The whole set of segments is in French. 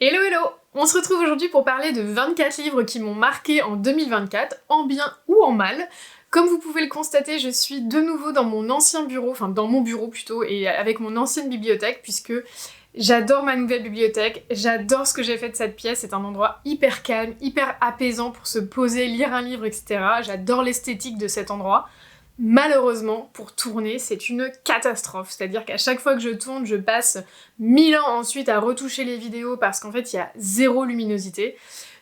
Hello hello! On se retrouve aujourd'hui pour parler de 24 livres qui m'ont marqué en 2024, en bien ou en mal. Comme vous pouvez le constater, je suis de nouveau dans mon ancien bureau, enfin dans mon bureau plutôt, et avec mon ancienne bibliothèque, puisque j'adore ma nouvelle bibliothèque, j'adore ce que j'ai fait de cette pièce, c'est un endroit hyper calme, hyper apaisant pour se poser, lire un livre, etc. J'adore l'esthétique de cet endroit. Malheureusement, pour tourner, c'est une catastrophe. C'est-à-dire qu'à chaque fois que je tourne, je passe 1000 ans ensuite à retoucher les vidéos parce qu'en fait, il y a zéro luminosité.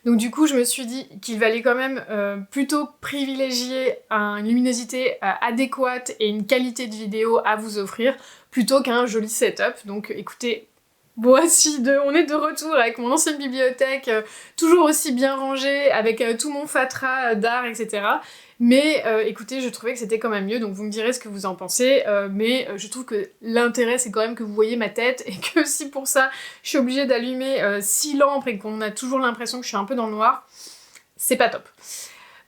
Donc du coup, je me suis dit qu'il valait quand même plutôt privilégier une luminosité adéquate et une qualité de vidéo à vous offrir plutôt qu'un joli setup. Donc écoutez, on est de retour avec mon ancienne bibliothèque, toujours aussi bien rangée, avec tout mon fatras d'art, etc. Mais écoutez, je trouvais que c'était quand même mieux, donc vous me direz ce que vous en pensez, mais je trouve que l'intérêt c'est quand même que vous voyez ma tête, et que si pour ça je suis obligée d'allumer 6 lampes et qu'on a toujours l'impression que je suis un peu dans le noir, c'est pas top.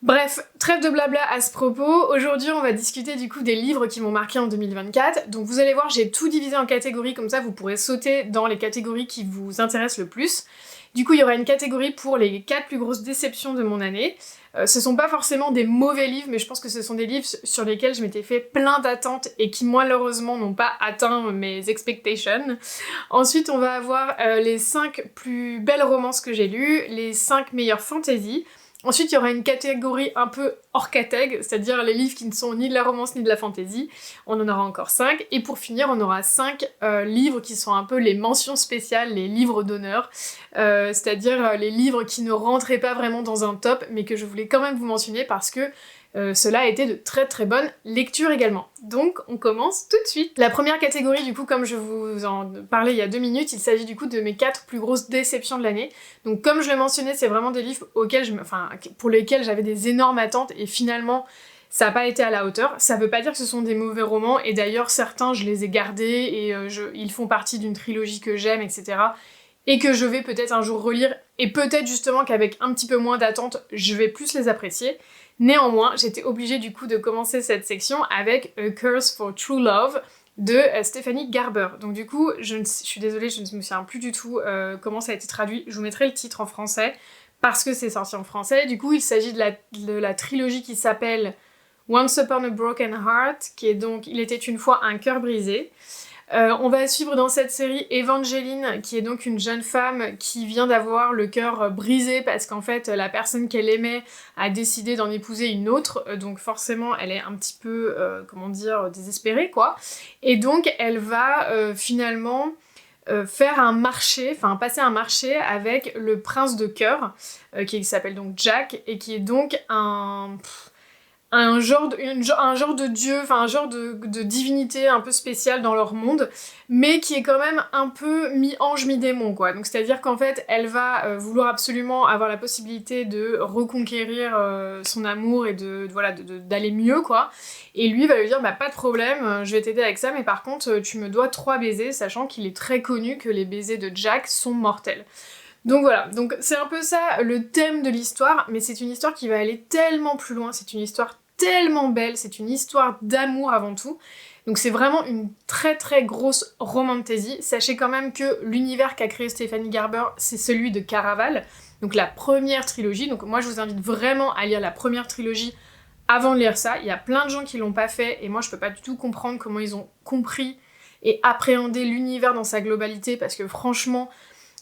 Bref, trêve de blabla à ce propos, aujourd'hui on va discuter du coup des livres qui m'ont marqué en 2024, donc vous allez voir j'ai tout divisé en catégories, comme ça vous pourrez sauter dans les catégories qui vous intéressent le plus. Du coup il y aura une catégorie pour les 4 plus grosses déceptions de mon année. Ce sont pas forcément des mauvais livres, mais je pense que ce sont des livres sur lesquels je m'étais fait plein d'attentes et qui malheureusement n'ont pas atteint mes expectations. Ensuite on va avoir les 5 plus belles romances que j'ai lues, les 5 meilleures fantasy. Ensuite, il y aura une catégorie un peu hors catég, c'est-à-dire les livres qui ne sont ni de la romance ni de la fantasy. On en aura encore 5. Et pour finir, on aura 5 livres qui sont un peu les mentions spéciales, les livres d'honneur. C'est-à-dire les livres qui ne rentraient pas vraiment dans un top, mais que je voulais quand même vous mentionner parce que cela a été de très très bonnes lectures également. Donc on commence tout de suite. La première catégorie du coup, comme je vous en parlais il y a 2 minutes, il s'agit du coup de mes 4 plus grosses déceptions de l'année. Donc comme je l'ai mentionné, c'est vraiment des livres pour lesquels j'avais des énormes attentes et finalement ça n'a pas été à la hauteur. Ça veut pas dire que ce sont des mauvais romans, et d'ailleurs certains je les ai gardés et ils font partie d'une trilogie que j'aime, etc. Et que je vais peut-être un jour relire, et peut-être justement qu'avec un petit peu moins d'attente, je vais plus les apprécier. Néanmoins, j'étais obligée du coup de commencer cette section avec A Curse for True Love de Stephanie Garber. Donc du coup, je suis désolée, je ne me souviens plus du tout comment ça a été traduit. Je vous mettrai le titre en français parce que c'est sorti en français. Du coup, il s'agit de la trilogie qui s'appelle Once Upon a Broken Heart, qui est donc Il était une fois un cœur brisé. On va suivre dans cette série Evangeline, qui est donc une jeune femme qui vient d'avoir le cœur brisé parce qu'en fait la personne qu'elle aimait a décidé d'en épouser une autre, donc forcément elle est un petit peu, désespérée quoi. Et donc elle va finalement passer un marché avec le prince de cœur, qui s'appelle donc Jack, et qui est donc un genre de dieu, enfin un genre de divinité un peu spéciale dans leur monde, mais qui est quand même un peu mi-ange, mi-démon, quoi. Donc c'est-à-dire qu'en fait, elle va vouloir absolument avoir la possibilité de reconquérir son amour et d'aller mieux, quoi. Et lui va lui dire, bah pas de problème, je vais t'aider avec ça, mais par contre, tu me dois 3 baisers, sachant qu'il est très connu que les baisers de Jack sont mortels. Donc voilà, donc c'est un peu ça le thème de l'histoire, mais c'est une histoire qui va aller tellement plus loin, c'est une histoire tellement belle, c'est une histoire d'amour avant tout. Donc c'est vraiment une très très grosse romantasy. Sachez quand même que l'univers qu'a créé Stephanie Garber, c'est celui de Caraval, donc la première trilogie. Donc moi je vous invite vraiment à lire la première trilogie avant de lire ça. Il y a plein de gens qui l'ont pas fait, et moi je peux pas du tout comprendre comment ils ont compris et appréhendé l'univers dans sa globalité, parce que franchement,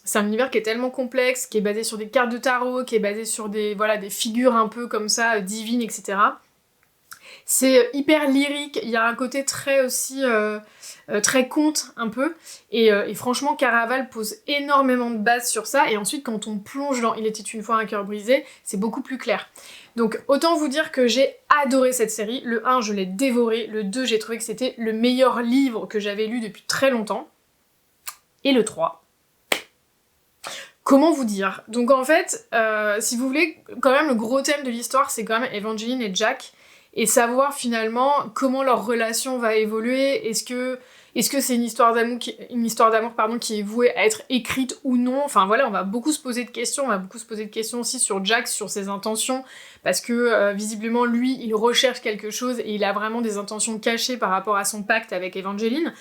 c'est un univers qui est tellement complexe, qui est basé sur des cartes de tarot, qui est basé sur des figures un peu comme ça, divines, etc. C'est hyper lyrique, il y a un côté très aussi, très conte un peu, et franchement Caraval pose énormément de bases sur ça, et ensuite quand on plonge dans Il était une fois un cœur brisé, c'est beaucoup plus clair. Donc autant vous dire que j'ai adoré cette série, le 1 je l'ai dévoré, le 2 j'ai trouvé que c'était le meilleur livre que j'avais lu depuis très longtemps, et le 3... Comment vous dire? Donc en fait, si vous voulez, quand même le gros thème de l'histoire, c'est quand même Evangeline et Jack, et savoir finalement comment leur relation va évoluer, est-ce que c'est une histoire d'amour qui est vouée à être écrite ou non. Enfin voilà, on va beaucoup se poser de questions, aussi sur Jack, sur ses intentions, parce que visiblement lui, il recherche quelque chose et il a vraiment des intentions cachées par rapport à son pacte avec Evangeline.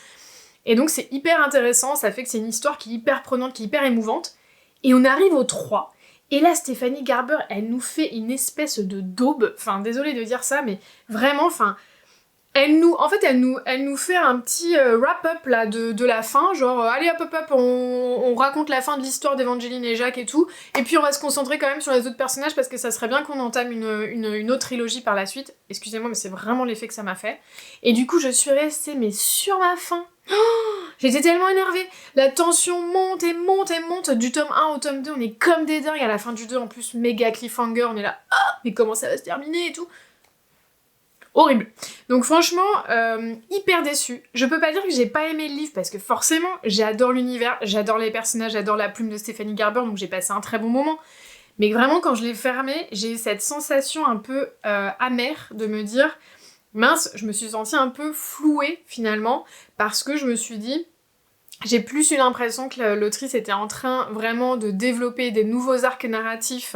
Et donc c'est hyper intéressant, ça fait que c'est une histoire qui est hyper prenante, qui est hyper émouvante. Et on arrive au 3. Et là, Stephanie Garber, elle nous fait une espèce de daube. Enfin, désolée de dire ça, mais vraiment, enfin... Elle nous fait un petit wrap-up là de la fin, genre allez hop, on raconte la fin de l'histoire d'Evangeline et Jacques et tout, et puis on va se concentrer quand même sur les autres personnages parce que ça serait bien qu'on entame une autre trilogie par la suite. Excusez-moi, mais c'est vraiment l'effet que ça m'a fait. Et du coup, je suis restée mais sur ma faim. J'étais tellement énervée. La tension monte et monte et monte du tome 1 au tome 2, on est comme des dingues à la fin du 2, en plus méga cliffhanger, on est là, mais comment ça va se terminer et tout. Horrible. Donc franchement, hyper déçue. Je peux pas dire que j'ai pas aimé le livre, parce que forcément, j'adore l'univers, j'adore les personnages, j'adore la plume de Stephanie Garber, donc j'ai passé un très bon moment. Mais vraiment, quand je l'ai fermé, j'ai eu cette sensation un peu amère de me dire, mince, je me suis sentie un peu flouée finalement, parce que je me suis dit, j'ai plus eu l'impression que l'autrice était en train vraiment de développer des nouveaux arcs narratifs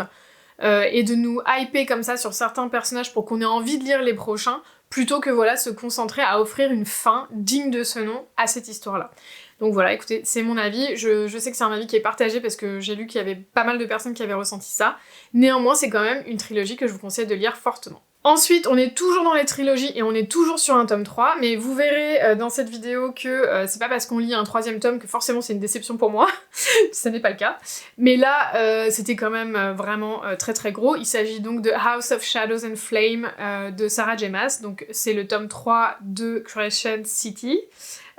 et de nous hyper comme ça sur certains personnages pour qu'on ait envie de lire les prochains, plutôt que voilà se concentrer à offrir une fin digne de ce nom à cette histoire-là. Donc voilà, écoutez, c'est mon avis, je sais que c'est un avis qui est partagé parce que j'ai lu qu'il y avait pas mal de personnes qui avaient ressenti ça, néanmoins c'est quand même une trilogie que je vous conseille de lire fortement. Ensuite, on est toujours dans les trilogies et on est toujours sur un tome 3, mais vous verrez dans cette vidéo que c'est pas parce qu'on lit un 3e tome que forcément c'est une déception pour moi, ce n'est pas le cas. Mais là, c'était quand même vraiment très très gros. Il s'agit donc de House of Shadows and Flame de Sarah J. Maas, donc c'est le tome 3 de Crescent City.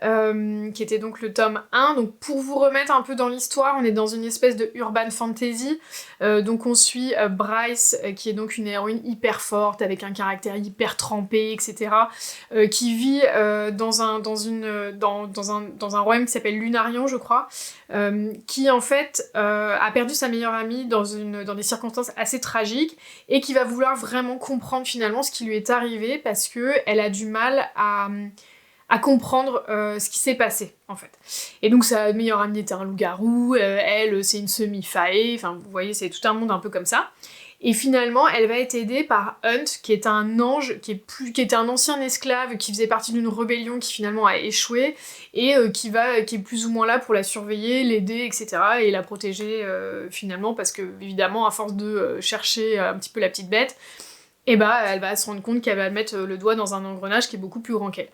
Qui était donc le tome 1. Donc pour vous remettre un peu dans l'histoire, on est dans une espèce de urban fantasy. Donc on suit Bryce, qui est donc une héroïne hyper forte, avec un caractère hyper trempé, etc. Qui vit dans un royaume qui s'appelle Lunarion, je crois, qui en fait a perdu sa meilleure amie dans des circonstances assez tragiques, et qui va vouloir vraiment comprendre finalement ce qui lui est arrivé, parce que elle a du mal à comprendre ce qui s'est passé, en fait. Et donc sa meilleure amie était un loup-garou, elle, c'est une semi-faée, enfin, vous voyez, c'est tout un monde un peu comme ça. Et finalement, elle va être aidée par Hunt, qui est un ange, qui était un ancien esclave, qui faisait partie d'une rébellion qui finalement a échoué, et qui est plus ou moins là pour la surveiller, l'aider, etc., et la protéger, finalement, parce que, évidemment, à force de chercher un petit peu la petite bête, et bah, elle va se rendre compte qu'elle va mettre le doigt dans un engrenage qui est beaucoup plus grand qu'elle.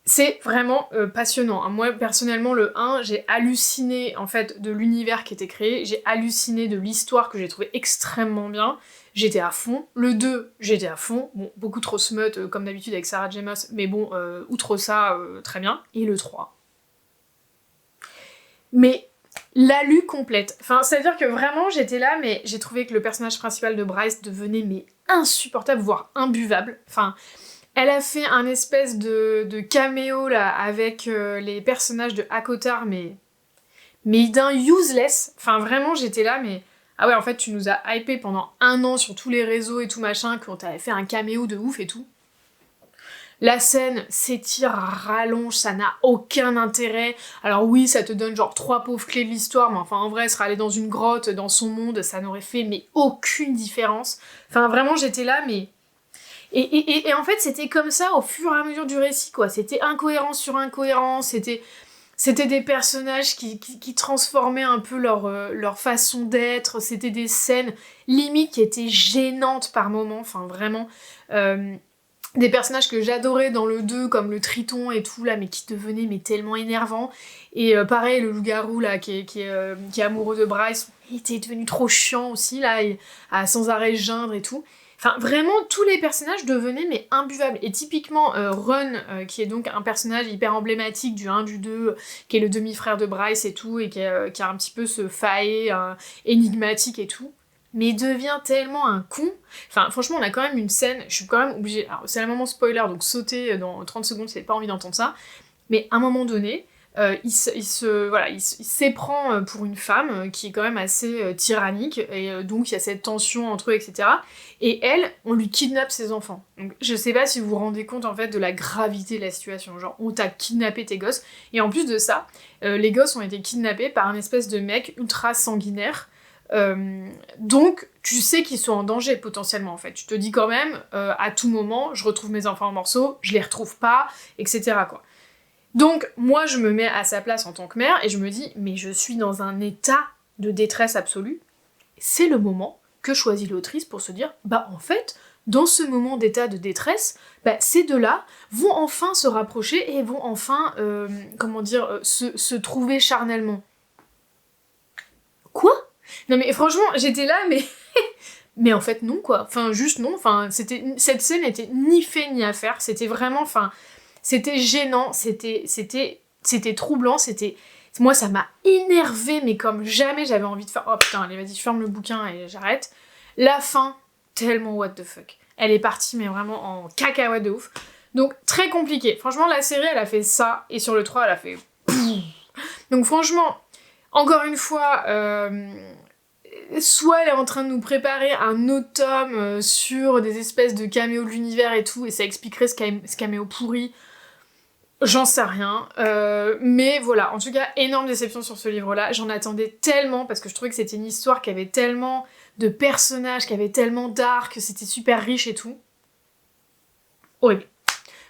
C'est vraiment passionnant. Moi, personnellement, le 1, j'ai halluciné, en fait, de l'univers qui était créé, j'ai halluciné de l'histoire que j'ai trouvé extrêmement bien, j'étais à fond. Le 2, j'étais à fond, bon, beaucoup trop smut, comme d'habitude avec Sarah J. Maas, mais bon, outre ça, très bien. Et le 3. Mais la lue complète. Enfin, c'est-à-dire que vraiment, j'étais là, mais j'ai trouvé que le personnage principal de Bryce devenait, mais insupportable, voire imbuvable. Enfin... Elle a fait un espèce de caméo là avec les personnages de Hakotar, mais d'un useless. Enfin vraiment j'étais là, mais ah ouais, en fait tu nous as hypé pendant 1 an sur tous les réseaux et tout machin, qu'on t'avait fait un caméo de ouf et tout. La scène s'étire, rallonge, ça n'a aucun intérêt. Alors oui, ça te donne genre 3 pauvres clés de l'histoire, mais enfin en vrai, serait allé dans une grotte, dans son monde, ça n'aurait fait mais aucune différence. Enfin vraiment j'étais là, mais... Et en fait, c'était comme ça au fur et à mesure du récit, quoi. C'était incohérence sur incohérence, c'était des personnages qui transformaient un peu leur façon d'être, c'était des scènes limite qui étaient gênantes par moments, enfin vraiment... des personnages que j'adorais dans le 2, comme le Triton et tout, là, mais qui devenaient mais tellement énervants. Et pareil, le loup-garou, là, qui est amoureux de Bryce, il était devenu trop chiant aussi, là, à sans arrêt geindre et tout. Enfin, vraiment, tous les personnages devenaient mais imbuvables. Et typiquement, Ron, qui est donc un personnage hyper emblématique du 1, du 2, qui est le demi-frère de Bryce et tout, et qui a un petit peu ce faé énigmatique et tout, mais devient tellement un con. Enfin, franchement, on a quand même une scène, je suis quand même obligée... Alors, c'est un moment spoiler, donc sautez dans 30 secondes si vous n'avez pas envie d'entendre ça, mais à un moment donné... il s'éprend pour une femme qui est quand même assez tyrannique, et donc il y a cette tension entre eux, etc. Et elle, on lui kidnappe ses enfants. Donc je sais pas si vous vous rendez compte en fait de la gravité de la situation, genre on t'a kidnappé tes gosses, et en plus de ça, les gosses ont été kidnappés par un espèce de mec ultra sanguinaire, donc tu sais qu'ils sont en danger potentiellement en fait. Tu te dis quand même, à tout moment, je retrouve mes enfants en morceaux, je les retrouve pas, etc. quoi. Donc, moi, je me mets à sa place en tant que mère, et je me dis, mais je suis dans un état de détresse absolue, c'est le moment que choisit l'autrice pour se dire, bah en fait, dans ce moment d'état de détresse, bah, ces deux-là vont enfin se rapprocher et vont enfin, se trouver charnellement. Quoi ? Non mais franchement, j'étais là, mais... mais en fait non, quoi. Enfin, juste non. Enfin, cette scène était ni fait ni à faire. C'était vraiment... Enfin, c'était gênant, c'était troublant, c'était... Moi, ça m'a énervée, mais comme jamais j'avais envie de faire... Oh putain, allez, vas-y, je ferme le bouquin et j'arrête. La fin, tellement what the fuck. Elle est partie, mais vraiment en cacahuète de ouf. Donc, très compliqué. Franchement, la série, elle a fait ça, et sur le 3, elle a fait... Donc franchement, encore une fois... soit elle est en train de nous préparer un autre tome sur des espèces de caméos de l'univers et tout, et ça expliquerait ce caméo pourri. J'en sais rien, mais voilà, en tout cas, énorme déception sur ce livre-là. J'en attendais tellement, parce que je trouvais que c'était une histoire qui avait tellement de personnages, qui avait tellement d'arcs, que c'était super riche et tout. Horrible.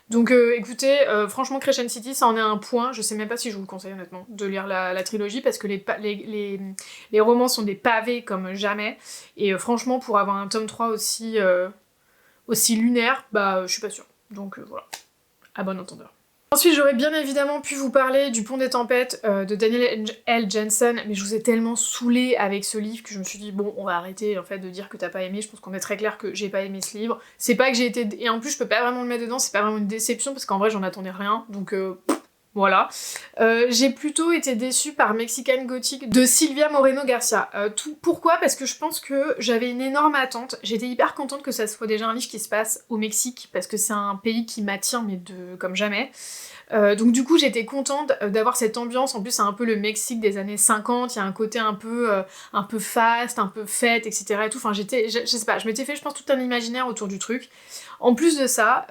Donc écoutez, franchement, Crescent City, ça en est un point. Je sais même pas si je vous le conseille honnêtement, de lire la trilogie, parce que les romans sont des pavés comme jamais. Et franchement, pour avoir un tome 3 aussi lunaire, bah je suis pas sûre. Donc voilà, à bon entendeur. Ensuite, j'aurais bien évidemment pu vous parler du Pont des Tempêtes de Daniel L. Jensen, mais je vous ai tellement saoulée avec ce livre que je me suis dit, bon, on va arrêter en fait de dire que t'as pas aimé, je pense qu'on est très clair que j'ai pas aimé ce livre. C'est pas que j'ai été... Et en plus, je peux pas vraiment le mettre dedans, c'est pas vraiment une déception, parce qu'en vrai, j'en attendais rien, donc voilà. J'ai plutôt été déçue par Mexican Gothic de Silvia Moreno Garcia. Pourquoi ? Parce que je pense que j'avais une énorme attente. J'étais hyper contente que ça soit déjà un livre qui se passe au Mexique, parce que c'est un pays qui m'attire, mais comme jamais. Donc du coup, j'étais contente d'avoir cette ambiance. En plus, c'est un peu le Mexique des années 50, il y a un côté un peu fast, un peu fête, etc. et tout. Enfin, je sais pas, je m'étais fait, je pense, tout un imaginaire autour du truc. En plus de ça...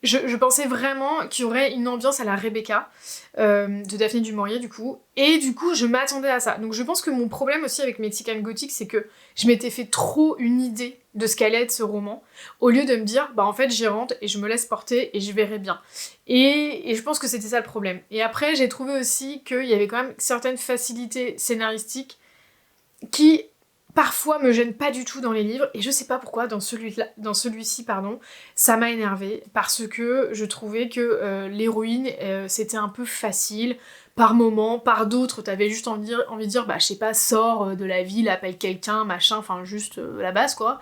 Je pensais vraiment qu'il y aurait une ambiance à la Rebecca, de Daphné du Maurier du coup, et du coup je m'attendais à ça. Donc je pense que mon problème aussi avec Mexican Gothic, c'est que je m'étais fait trop une idée de ce qu'allait être ce roman, au lieu de me dire, bah en fait j'y rentre et je me laisse porter et je verrai bien. Et je pense que c'était ça le problème. Et après j'ai trouvé aussi qu'il y avait quand même certaines facilités scénaristiques qui... parfois me gêne pas du tout dans les livres, et je sais pas pourquoi dans celui-ci, ça m'a énervée, parce que je trouvais que l'héroïne, c'était un peu facile, par moments, par d'autres, t'avais juste envie de dire, bah je sais pas, sors de la ville, appelle quelqu'un, machin, enfin juste la base quoi.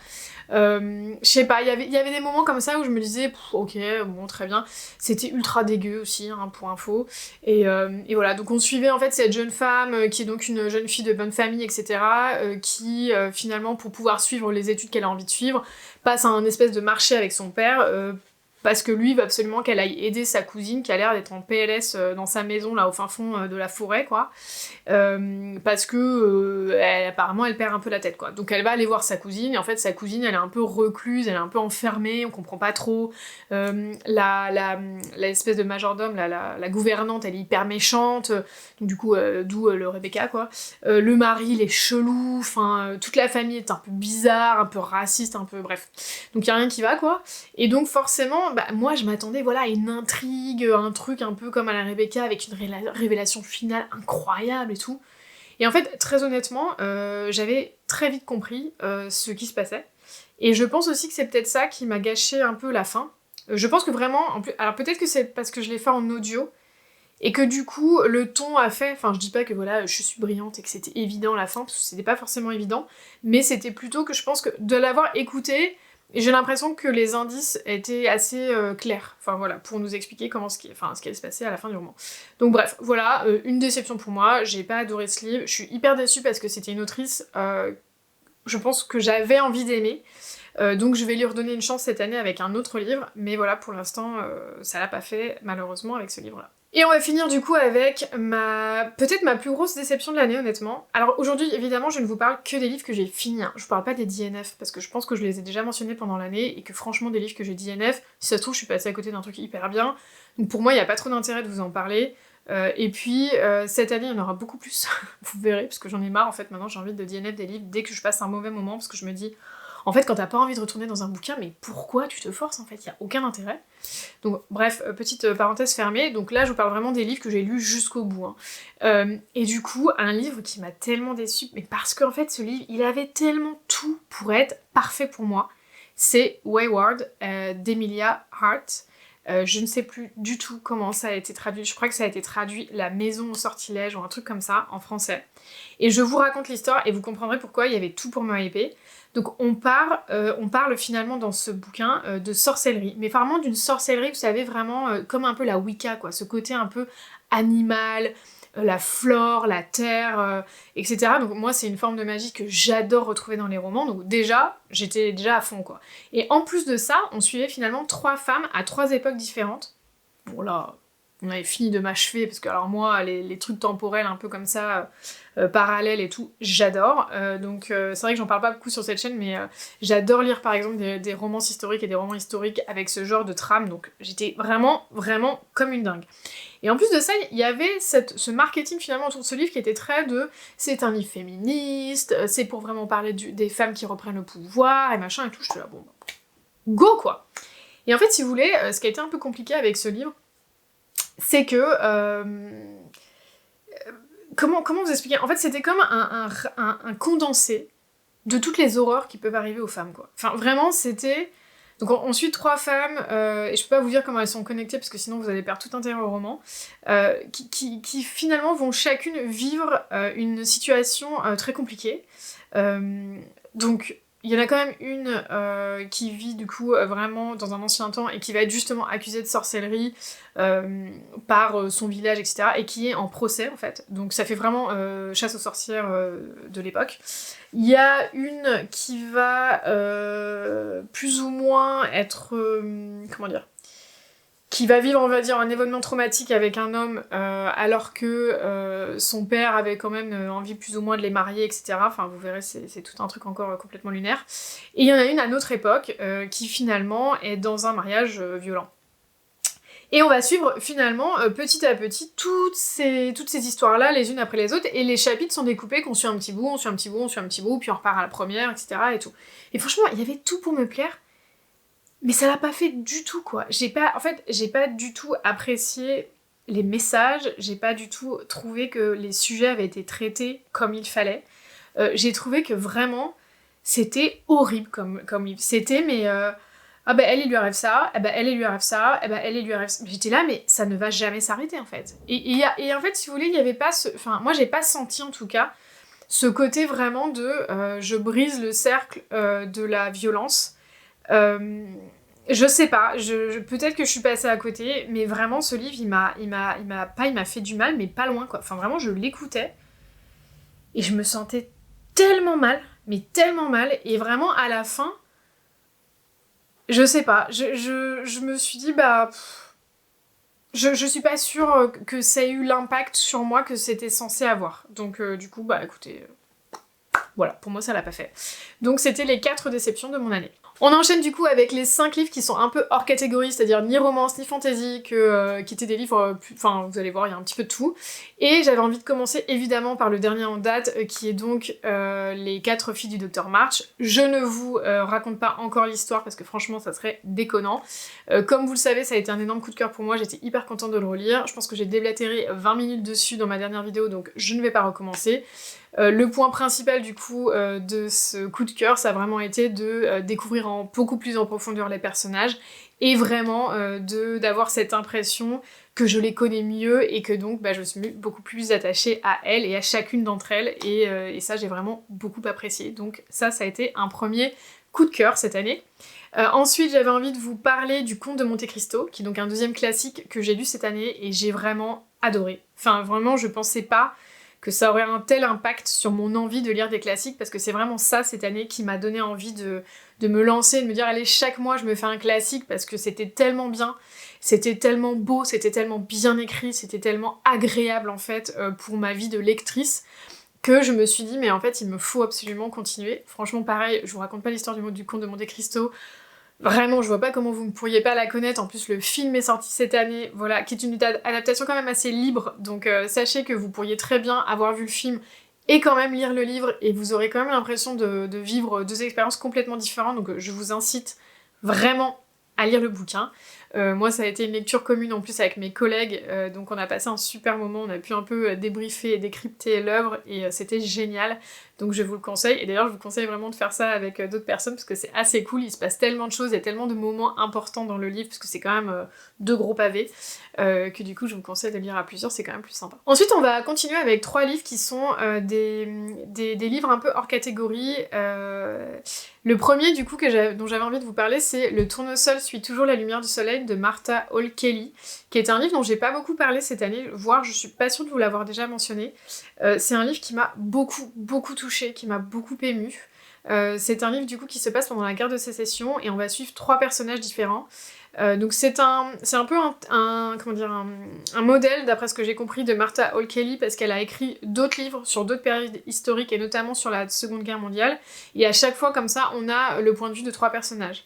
Je sais pas, il y avait des moments comme ça où je me disais, ok, bon, très bien, c'était ultra dégueu aussi, hein, pour info, et voilà, donc on suivait en fait cette jeune femme, qui est donc une jeune fille de bonne famille, etc., qui finalement, pour pouvoir suivre les études qu'elle a envie de suivre, passe à un espèce de marché avec son père, parce que lui veut absolument qu'elle aille aider sa cousine qui a l'air d'être en PLS dans sa maison là au fin fond de la forêt quoi, parce que apparemment elle perd un peu la tête quoi. Donc elle va aller voir sa cousine, et en fait sa cousine elle est un peu recluse, elle est un peu enfermée, on comprend pas trop. L'espèce de majordome, la gouvernante, elle est hyper méchante, donc du coup d'où le Rebecca quoi. Le mari il est chelou, enfin toute la famille est un peu bizarre, un peu raciste, un peu bref. Donc y a rien qui va quoi. Et donc forcément, bah, moi je m'attendais voilà, à une intrigue, un truc un peu comme à la Rebecca avec une révélation finale incroyable et tout. Et en fait, très honnêtement, j'avais très vite compris ce qui se passait. Et je pense aussi que c'est peut-être ça qui m'a gâché un peu la fin. Je pense que vraiment, en plus, alors peut-être que c'est parce que je l'ai fait en audio, et que du coup, le ton a fait, enfin je dis pas que voilà, je suis brillante et que c'était évident la fin, parce que c'était pas forcément évident, mais c'était plutôt que je pense que de l'avoir écouté, j'ai l'impression que les indices étaient assez clairs, enfin voilà, pour nous expliquer ce qui allait se passer à la fin du roman. Donc bref, voilà, une déception pour moi, j'ai pas adoré ce livre, je suis hyper déçue parce que c'était une autrice, je pense que j'avais envie d'aimer, donc je vais lui redonner une chance cette année avec un autre livre, mais voilà, pour l'instant, ça l'a pas fait, malheureusement, avec ce livre-là. Et on va finir du coup avec peut-être ma plus grosse déception de l'année honnêtement. Alors aujourd'hui évidemment je ne vous parle que des livres que j'ai finis, hein. Je vous parle pas des DNF parce que je pense que je les ai déjà mentionnés pendant l'année et que franchement des livres que j'ai DNF, si ça se trouve je suis passée à côté d'un truc hyper bien, donc pour moi il n'y a pas trop d'intérêt de vous en parler. Et puis cette année il y en aura beaucoup plus, vous verrez, parce que j'en ai marre en fait, maintenant j'ai envie de DNF des livres dès que je passe un mauvais moment parce que je me dis En fait, quand t'as pas envie de retourner dans un bouquin, mais pourquoi tu te forces en fait? Il y a aucun intérêt. Donc bref, petite parenthèse fermée, donc là je vous parle vraiment des livres que j'ai lus jusqu'au bout. Hein. Et du coup, un livre qui m'a tellement déçue, mais parce qu'en fait ce livre, il avait tellement tout pour être parfait pour moi, c'est Wayward d'Emilia Hart. Je ne sais plus du tout comment ça a été traduit, je crois que ça a été traduit La Maison au Sortilège ou un truc comme ça en français. Et je vous raconte l'histoire et vous comprendrez pourquoi il y avait tout pour me hyper. Donc on parle finalement dans ce bouquin de sorcellerie, mais vraiment d'une sorcellerie, vous savez, vraiment comme un peu la Wicca, quoi, ce côté un peu animal, la flore, la terre, etc. Donc moi c'est une forme de magie que j'adore retrouver dans les romans, donc déjà, j'étais déjà à fond, quoi. Et en plus de ça, on suivait finalement 3 femmes à 3 époques différentes. Bon là, on avait fini de m'achever, parce que alors moi, les trucs temporels un peu comme ça, parallèles et tout, j'adore. Donc c'est vrai que j'en parle pas beaucoup sur cette chaîne, mais j'adore lire par exemple des romances historiques et des romans historiques avec ce genre de trame, donc j'étais vraiment, vraiment comme une dingue. Et en plus de ça, il y avait ce marketing finalement autour de ce livre qui était très de c'est un livre féministe, c'est pour vraiment parler des femmes qui reprennent le pouvoir, et machin et tout, je te là, bon, go quoi. Et en fait, si vous voulez, ce qui a été un peu compliqué avec ce livre, c'est que... comment vous expliquer? En fait, c'était comme un condensé de toutes les horreurs qui peuvent arriver aux femmes, quoi. Enfin, vraiment, c'était... Donc on suit 3 femmes, et je peux pas vous dire comment elles sont connectées, parce que sinon vous allez perdre tout intérêt au roman, qui finalement vont chacune vivre une situation très compliquée. Donc... Il y en a quand même une qui vit du coup vraiment dans un ancien temps et qui va être justement accusée de sorcellerie par son village, etc. et qui est en procès en fait. Donc ça fait vraiment chasse aux sorcières de l'époque. Il y a une qui va plus ou moins être... comment dire ? Qui va vivre, on va dire, un événement traumatique avec un homme, alors que son père avait quand même envie plus ou moins de les marier, etc. Enfin, vous verrez, c'est tout un truc encore complètement lunaire. Et il y en a une à notre époque, qui finalement est dans un mariage violent. Et on va suivre finalement, petit à petit, toutes ces histoires-là, les unes après les autres, et les chapitres sont découpés, qu'on suit un petit bout, on suit un petit bout, on suit un petit bout, puis on repart à la première, etc. et tout. Et franchement, il y avait tout pour me plaire, mais ça l'a pas fait du tout, quoi. J'ai pas du tout apprécié les messages, j'ai pas du tout trouvé que les sujets avaient été traités comme il fallait. J'ai trouvé que vraiment, c'était horrible comme livre. C'était, mais... ah bah elle, il lui arrive ça, eh bah elle, il lui arrive ça, eh bah elle, il lui arrive ça. J'étais là, mais ça ne va jamais s'arrêter, en fait. Et en fait, si vous voulez, il y avait pas ce... Enfin, moi, j'ai pas senti, en tout cas, ce côté vraiment de... je brise le cercle de la violence. Je sais pas, peut-être que je suis passée à côté, mais vraiment ce livre il m'a fait du mal, mais pas loin quoi. Enfin vraiment je l'écoutais et je me sentais tellement mal, mais tellement mal, et vraiment à la fin, je sais pas, je me suis dit bah... Je suis pas sûre que ça ait eu l'impact sur moi que c'était censé avoir. Donc du coup bah écoutez... Voilà, pour moi ça l'a pas fait. Donc c'était les 4 déceptions de mon année. On enchaîne du coup avec les 5 livres qui sont un peu hors catégorie, c'est-à-dire ni romance ni fantasy, qui étaient des livres, enfin vous allez voir, il y a un petit peu de tout. Et j'avais envie de commencer évidemment par le dernier en date, qui est donc Les 4 filles du Docteur March. Je ne vous raconte pas encore l'histoire parce que franchement ça serait déconnant. Comme vous le savez, ça a été un énorme coup de cœur pour moi, j'étais hyper contente de le relire. Je pense que j'ai déblatéré 20 minutes dessus dans ma dernière vidéo, donc je ne vais pas recommencer. Le point principal du coup de ce coup de cœur, ça a vraiment été de découvrir beaucoup plus en profondeur les personnages et vraiment d'avoir cette impression que je les connais mieux et que donc bah, je suis beaucoup plus attachée à elles et à chacune d'entre elles, et ça j'ai vraiment beaucoup apprécié. Donc ça a été un premier coup de cœur cette année. Ensuite j'avais envie de vous parler du Comte de Monte Cristo, qui est donc un deuxième classique que j'ai lu cette année et j'ai vraiment adoré. Enfin vraiment je pensais pas que ça aurait un tel impact sur mon envie de lire des classiques, parce que c'est vraiment ça cette année qui m'a donné envie de me lancer, de me dire allez chaque mois je me fais un classique, parce que c'était tellement bien, c'était tellement beau, c'était tellement bien écrit, c'était tellement agréable en fait pour ma vie de lectrice, que je me suis dit mais en fait il me faut absolument continuer. Franchement pareil, je vous raconte pas l'histoire du Comte de Monte Cristo, vraiment, je vois pas comment vous ne pourriez pas la connaître. En plus, le film est sorti cette année, voilà, qui est une adaptation quand même assez libre. Donc sachez que vous pourriez très bien avoir vu le film et quand même lire le livre, et vous aurez quand même l'impression de vivre 2 expériences complètement différentes, donc je vous incite vraiment à lire le bouquin. Moi, ça a été une lecture commune en plus avec mes collègues, donc on a passé un super moment, on a pu un peu débriefer et décrypter l'œuvre, et c'était génial, donc je vous le conseille, et d'ailleurs je vous conseille vraiment de faire ça avec d'autres personnes, parce que c'est assez cool, il se passe tellement de choses, il y a tellement de moments importants dans le livre, parce que c'est quand même 2 gros pavés, que du coup je vous conseille de lire à plusieurs, c'est quand même plus sympa. Ensuite on va continuer avec 3 livres qui sont des livres un peu hors catégorie. Le premier du coup dont j'avais envie de vous parler, c'est Le tournesol suit toujours la lumière du soleil de Martha Hall Kelly, qui est un livre dont j'ai pas beaucoup parlé cette année, voire je suis pas sûre de vous l'avoir déjà mentionné. C'est un livre qui m'a beaucoup touchée, qui m'a beaucoup émue. C'est un livre du coup qui se passe pendant la guerre de sécession et on va suivre 3 personnages différents. Donc c'est un peu un modèle, d'après ce que j'ai compris, de Martha Hall Kelly, parce qu'elle a écrit d'autres livres sur d'autres périodes historiques, et notamment sur la Seconde Guerre mondiale, et à chaque fois, comme ça, on a le point de vue de 3 personnages.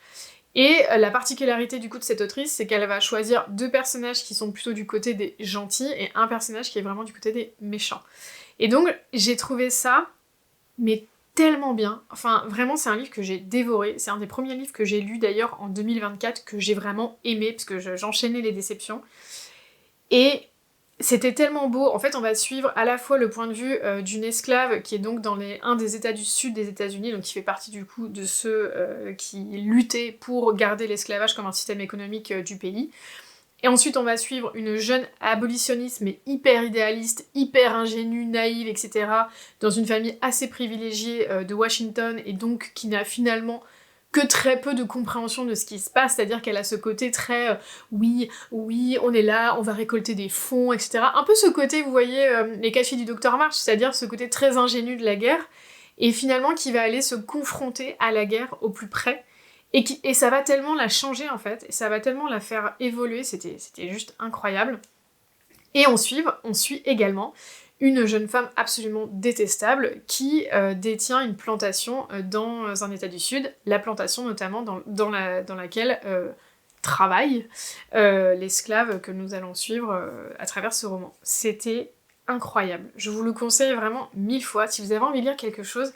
Et la particularité du coup de cette autrice, c'est qu'elle va choisir 2 personnages qui sont plutôt du côté des gentils, et un personnage qui est vraiment du côté des méchants. Et donc, j'ai trouvé ça, mais tellement bien. Enfin, vraiment, c'est un livre que j'ai dévoré. C'est un des premiers livres que j'ai lu d'ailleurs en 2024, que j'ai vraiment aimé, parce que j'enchaînais les déceptions. Et c'était tellement beau. En fait, on va suivre à la fois le point de vue d'une esclave qui est donc dans un des états du sud des États-Unis, donc qui fait partie du coup de ceux qui luttaient pour garder l'esclavage comme un système économique du pays. Et ensuite, on va suivre une jeune abolitionniste, mais hyper idéaliste, hyper ingénue, naïve, etc., dans une famille assez privilégiée de Washington, et donc qui n'a finalement que très peu de compréhension de ce qui se passe, c'est-à-dire qu'elle a ce côté très oui, on est là, on va récolter des fonds, etc. Un peu ce côté, vous voyez, les cachets du Docteur March, c'est-à-dire ce côté très ingénu de la guerre, et finalement qui va aller se confronter à la guerre au plus près, et ça va tellement la changer en fait, et ça va tellement la faire évoluer, c'était juste incroyable. Et on suit également une jeune femme absolument détestable qui détient une plantation dans un état du sud, la plantation notamment dans laquelle travaille l'esclave que nous allons suivre à travers ce roman. C'était incroyable, je vous le conseille vraiment 1000 fois, si vous avez envie de lire quelque chose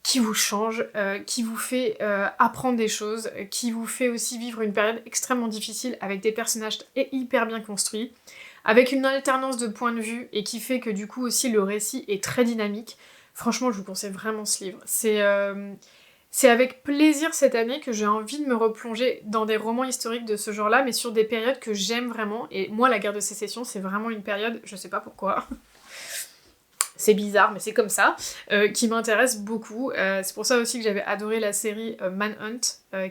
qui vous change, qui vous fait apprendre des choses, qui vous fait aussi vivre une période extrêmement difficile avec des personnages hyper bien construits, avec une alternance de points de vue, et qui fait que du coup aussi le récit est très dynamique. Franchement, je vous conseille vraiment ce livre. C'est avec plaisir cette année que j'ai envie de me replonger dans des romans historiques de ce genre-là, mais sur des périodes que j'aime vraiment, et moi la guerre de sécession c'est vraiment une période, je sais pas pourquoi, c'est bizarre, mais c'est comme ça, qui m'intéresse beaucoup. C'est pour ça aussi que j'avais adoré la série Manhunt,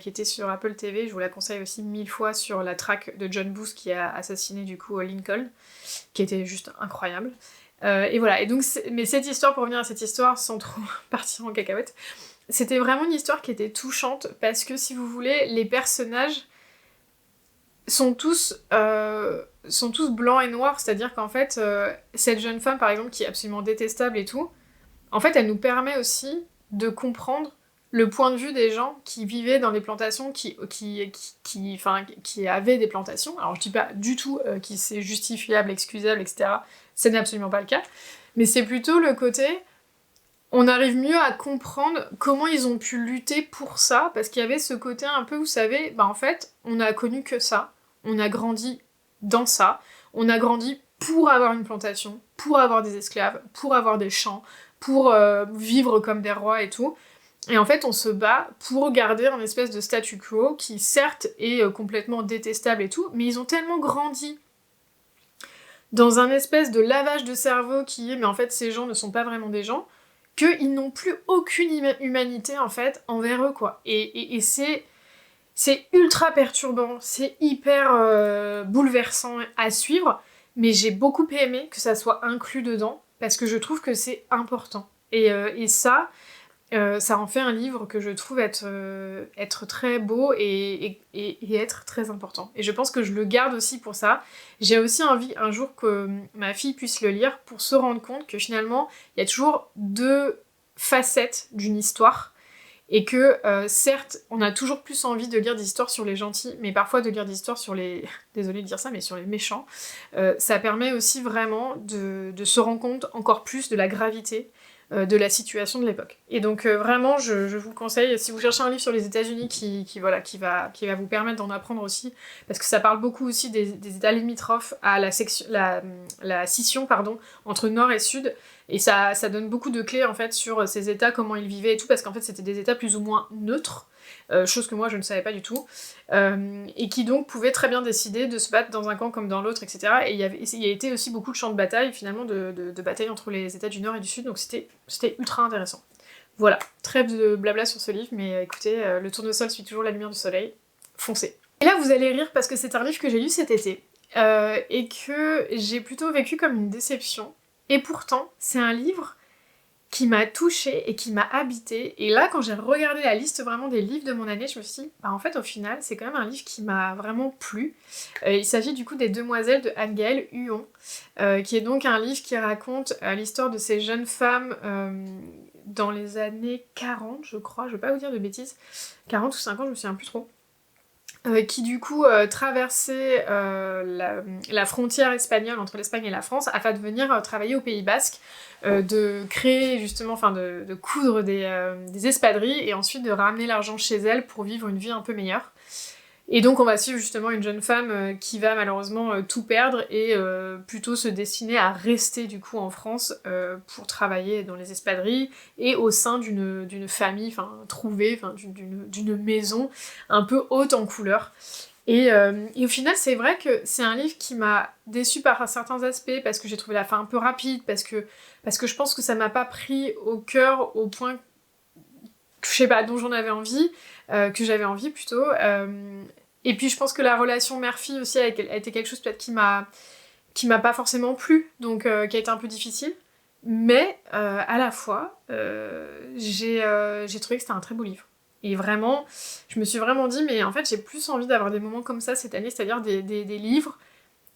qui était sur Apple TV. Je vous la conseille aussi 1000 fois, sur la traque de John Booth qui a assassiné du coup Lincoln, qui était juste incroyable. Et voilà, et donc, mais cette histoire, pour revenir à cette histoire, sans trop partir en cacahuète, c'était vraiment une histoire qui était touchante, parce que si vous voulez, les personnages sont tous blancs et noirs, c'est-à-dire qu'en fait, cette jeune femme, par exemple, qui est absolument détestable et tout, en fait, elle nous permet aussi de comprendre le point de vue des gens qui vivaient dans les plantations, qui avaient des plantations. Alors, je dis pas du tout que c'est justifiable, excusable, etc. Ce n'est absolument pas le cas. Mais c'est plutôt le côté... On arrive mieux à comprendre comment ils ont pu lutter pour ça, parce qu'il y avait ce côté un peu, vous savez, en fait, on a connu que ça. On a grandi dans ça, on a grandi pour avoir une plantation, pour avoir des esclaves, pour avoir des champs, pour vivre comme des rois et tout. Et en fait, on se bat pour garder un espèce de statu quo qui, certes, est complètement détestable et tout, mais ils ont tellement grandi dans un espèce de lavage de cerveau qui est « mais en fait, ces gens ne sont pas vraiment des gens », qu'ils n'ont plus aucune humanité, en fait, envers eux, quoi. Et c'est ultra perturbant, c'est hyper bouleversant à suivre, mais j'ai beaucoup aimé que ça soit inclus dedans, parce que je trouve que c'est important. Et ça en fait un livre que je trouve être très beau et être très important. Et je pense que je le garde aussi pour ça. J'ai aussi envie un jour que ma fille puisse le lire pour se rendre compte que finalement, il y a toujours 2 facettes d'une histoire, et que certes, on a toujours plus envie de lire des histoires sur les gentils, mais parfois de lire des histoires sur les... désolée de dire ça, mais sur les méchants, ça permet aussi vraiment de se rendre compte encore plus de la gravité de la situation de l'époque. Et donc vraiment, je vous le conseille, si vous cherchez un livre sur les États-Unis qui va vous permettre d'en apprendre aussi, parce que ça parle beaucoup aussi des États limitrophes à la scission pardon, entre Nord et Sud, et ça donne beaucoup de clés en fait sur ces États, comment ils vivaient et tout, parce qu'en fait c'était des États plus ou moins neutres, chose que moi je ne savais pas du tout, et qui donc pouvaient très bien décider de se battre dans un camp comme dans l'autre, etc. Et il y a été aussi beaucoup de champs de bataille, finalement, de bataille entre les États du Nord et du Sud, donc c'était ultra intéressant. Voilà, trêve de blabla sur ce livre, mais écoutez, le tournesol suit toujours la lumière du soleil, foncez. Et là vous allez rire parce que c'est un livre que j'ai lu cet été, et que j'ai plutôt vécu comme une déception, et pourtant c'est un livre qui m'a touchée et qui m'a habitée. Et là, quand j'ai regardé la liste vraiment des livres de mon année, je me suis dit, bah en fait, au final, c'est quand même un livre qui m'a vraiment plu. Il s'agit du coup des Demoiselles de Anne-Gaëlle Huon, qui est donc un livre qui raconte l'histoire de ces jeunes femmes dans les années 40, je crois, je vais pas vous dire de bêtises, 40 ou 50, je me souviens plus trop. Qui du coup traversait la frontière espagnole entre l'Espagne et la France afin de venir travailler au Pays Basque, de créer justement, enfin de coudre des espadrilles et ensuite de ramener l'argent chez elles pour vivre une vie un peu meilleure. Et donc on va suivre justement une jeune femme qui va malheureusement tout perdre et plutôt se destiner à rester du coup en France pour travailler dans les espadrilles et au sein d'une famille, enfin trouvée, d'une maison un peu haute en couleur. Et au final c'est vrai que c'est un livre qui m'a déçue par certains aspects parce que j'ai trouvé la fin un peu rapide, parce que je pense que ça m'a pas pris au cœur au point, je sais pas, dont j'en avais envie, que j'avais envie plutôt. Et puis je pense que la relation mère-fille aussi a été quelque chose peut-être qui m'a pas forcément plu, donc qui a été un peu difficile. Mais à la fois, j'ai trouvé que c'était un très beau livre. Et vraiment, je me suis vraiment dit, mais en fait j'ai plus envie d'avoir des moments comme ça cette année, c'est-à-dire des livres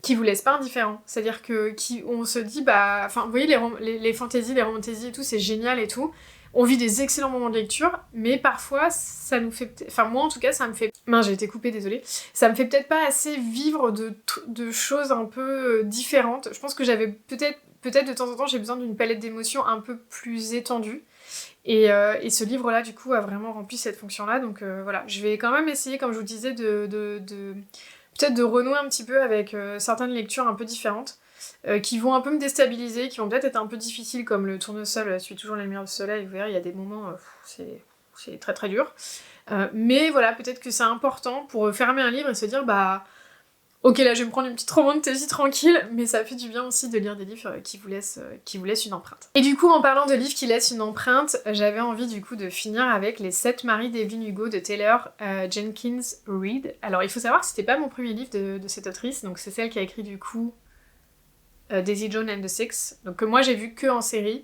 qui vous laissent pas indifférents. C'est-à-dire que on se dit, bah... Enfin, vous voyez, les fantaisies, les romantaisies et tout, c'est génial et tout. On vit des excellents moments de lecture, mais parfois, ça nous fait... Enfin, moi, en tout cas, ça me fait... Mince, j'ai été coupée, désolée. Ça me fait peut-être pas assez vivre de choses un peu différentes. Je pense que j'avais peut-être de temps en temps, j'ai besoin d'une palette d'émotions un peu plus étendue. Et ce livre-là, du coup, a vraiment rempli cette fonction-là. Donc voilà, je vais quand même essayer, comme je vous disais, peut-être de renouer un petit peu avec certaines lectures un peu différentes, qui vont un peu me déstabiliser, qui vont peut-être être un peu difficiles, comme le tournesol suit toujours la lumière du soleil, vous verrez, il y a des moments, c'est très très dur. Mais voilà, peut-être que c'est important pour fermer un livre et se dire, bah, ok, là je vais me prendre une petite romantasy tranquille, mais ça fait du bien aussi de lire des livres qui vous laissent une empreinte. Et du coup, en parlant de livres qui laissent une empreinte, j'avais envie du coup de finir avec Les 7 maris d'Evelyn Hugo de Taylor Jenkins Reid. Alors il faut savoir que c'était pas mon premier livre de cette autrice, donc c'est celle qui a écrit du coup Daisy Jones and the Six, donc que moi j'ai vu que en série.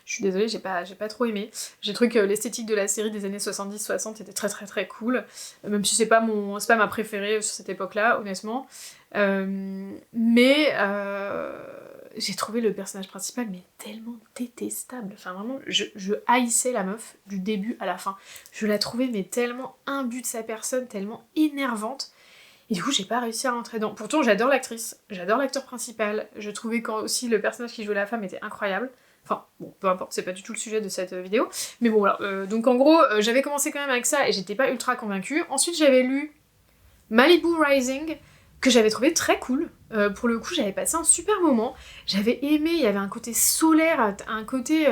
Je suis désolée, j'ai pas trop aimé. J'ai trouvé que l'esthétique de la série des années 70-60 était très très très cool, même si c'est pas ma préférée sur cette époque-là, honnêtement. Mais j'ai trouvé le personnage principal mais tellement détestable. Enfin vraiment, je haïssais la meuf du début à la fin. Je la trouvais mais tellement imbue de sa personne, tellement énervante. Et du coup, j'ai pas réussi à rentrer dedans. Pourtant, j'adore l'actrice, j'adore l'acteur principal. Je trouvais aussi le personnage qui jouait la femme était incroyable. Enfin, bon, peu importe, c'est pas du tout le sujet de cette vidéo. Mais bon, voilà. Donc en gros, j'avais commencé quand même avec ça et j'étais pas ultra convaincue. Ensuite, j'avais lu Malibu Rising, que j'avais trouvé très cool. Pour le coup, j'avais passé un super moment. J'avais aimé, il y avait un côté solaire, un côté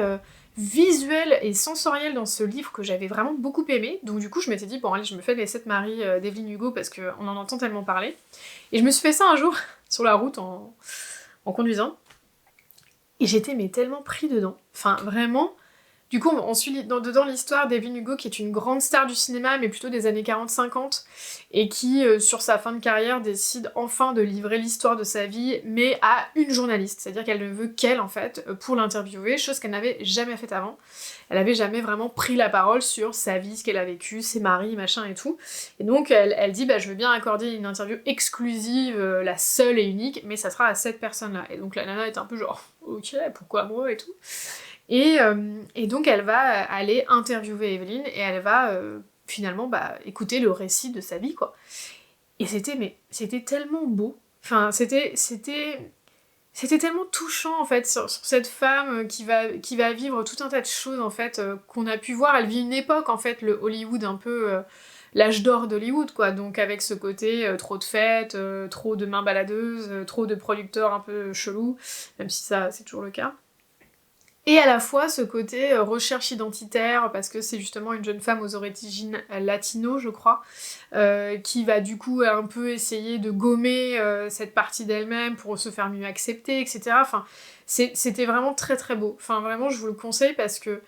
visuel et sensoriel dans ce livre que j'avais vraiment beaucoup aimé. Donc du coup, je m'étais dit, bon allez, je me fais les 7 maris d'Evelyn Hugo parce qu'on en entend tellement parler. Et je me suis fait ça un jour, sur la route, en conduisant. Et j'étais mais tellement pris dedans. Enfin, vraiment... Du coup, on suit dedans l'histoire d'Evelyn Hugo, qui est une grande star du cinéma, mais plutôt des années 40-50, et qui, sur sa fin de carrière, décide enfin de livrer l'histoire de sa vie, mais à une journaliste. C'est-à-dire qu'elle ne veut qu'elle, en fait, pour l'interviewer, chose qu'elle n'avait jamais faite avant. Elle avait jamais vraiment pris la parole sur sa vie, ce qu'elle a vécu, ses maris, machin et tout. Et donc, elle dit, bah, je veux bien accorder une interview exclusive, la seule et unique, mais ça sera à cette personne-là. Et donc, la nana est un peu genre, ok, pourquoi moi et tout. Et donc elle va aller interviewer Evelyn et elle va finalement écouter le récit de sa vie, quoi. Et c'était tellement beau. Enfin, c'était tellement touchant, en fait, sur cette femme qui va vivre tout un tas de choses, en fait, qu'on a pu voir. Elle vit une époque, en fait, le Hollywood un peu... l'âge d'or d'Hollywood, quoi. Donc avec ce côté trop de fêtes, trop de mains baladeuses, trop de producteurs un peu chelous, même si ça, c'est toujours le cas. Et à la fois ce côté recherche identitaire, parce que c'est justement une jeune femme aux origines latino, je crois, qui va du coup un peu essayer de gommer cette partie d'elle-même pour se faire mieux accepter, etc. Enfin, c'était vraiment très très beau. Enfin, vraiment, je vous le conseille parce que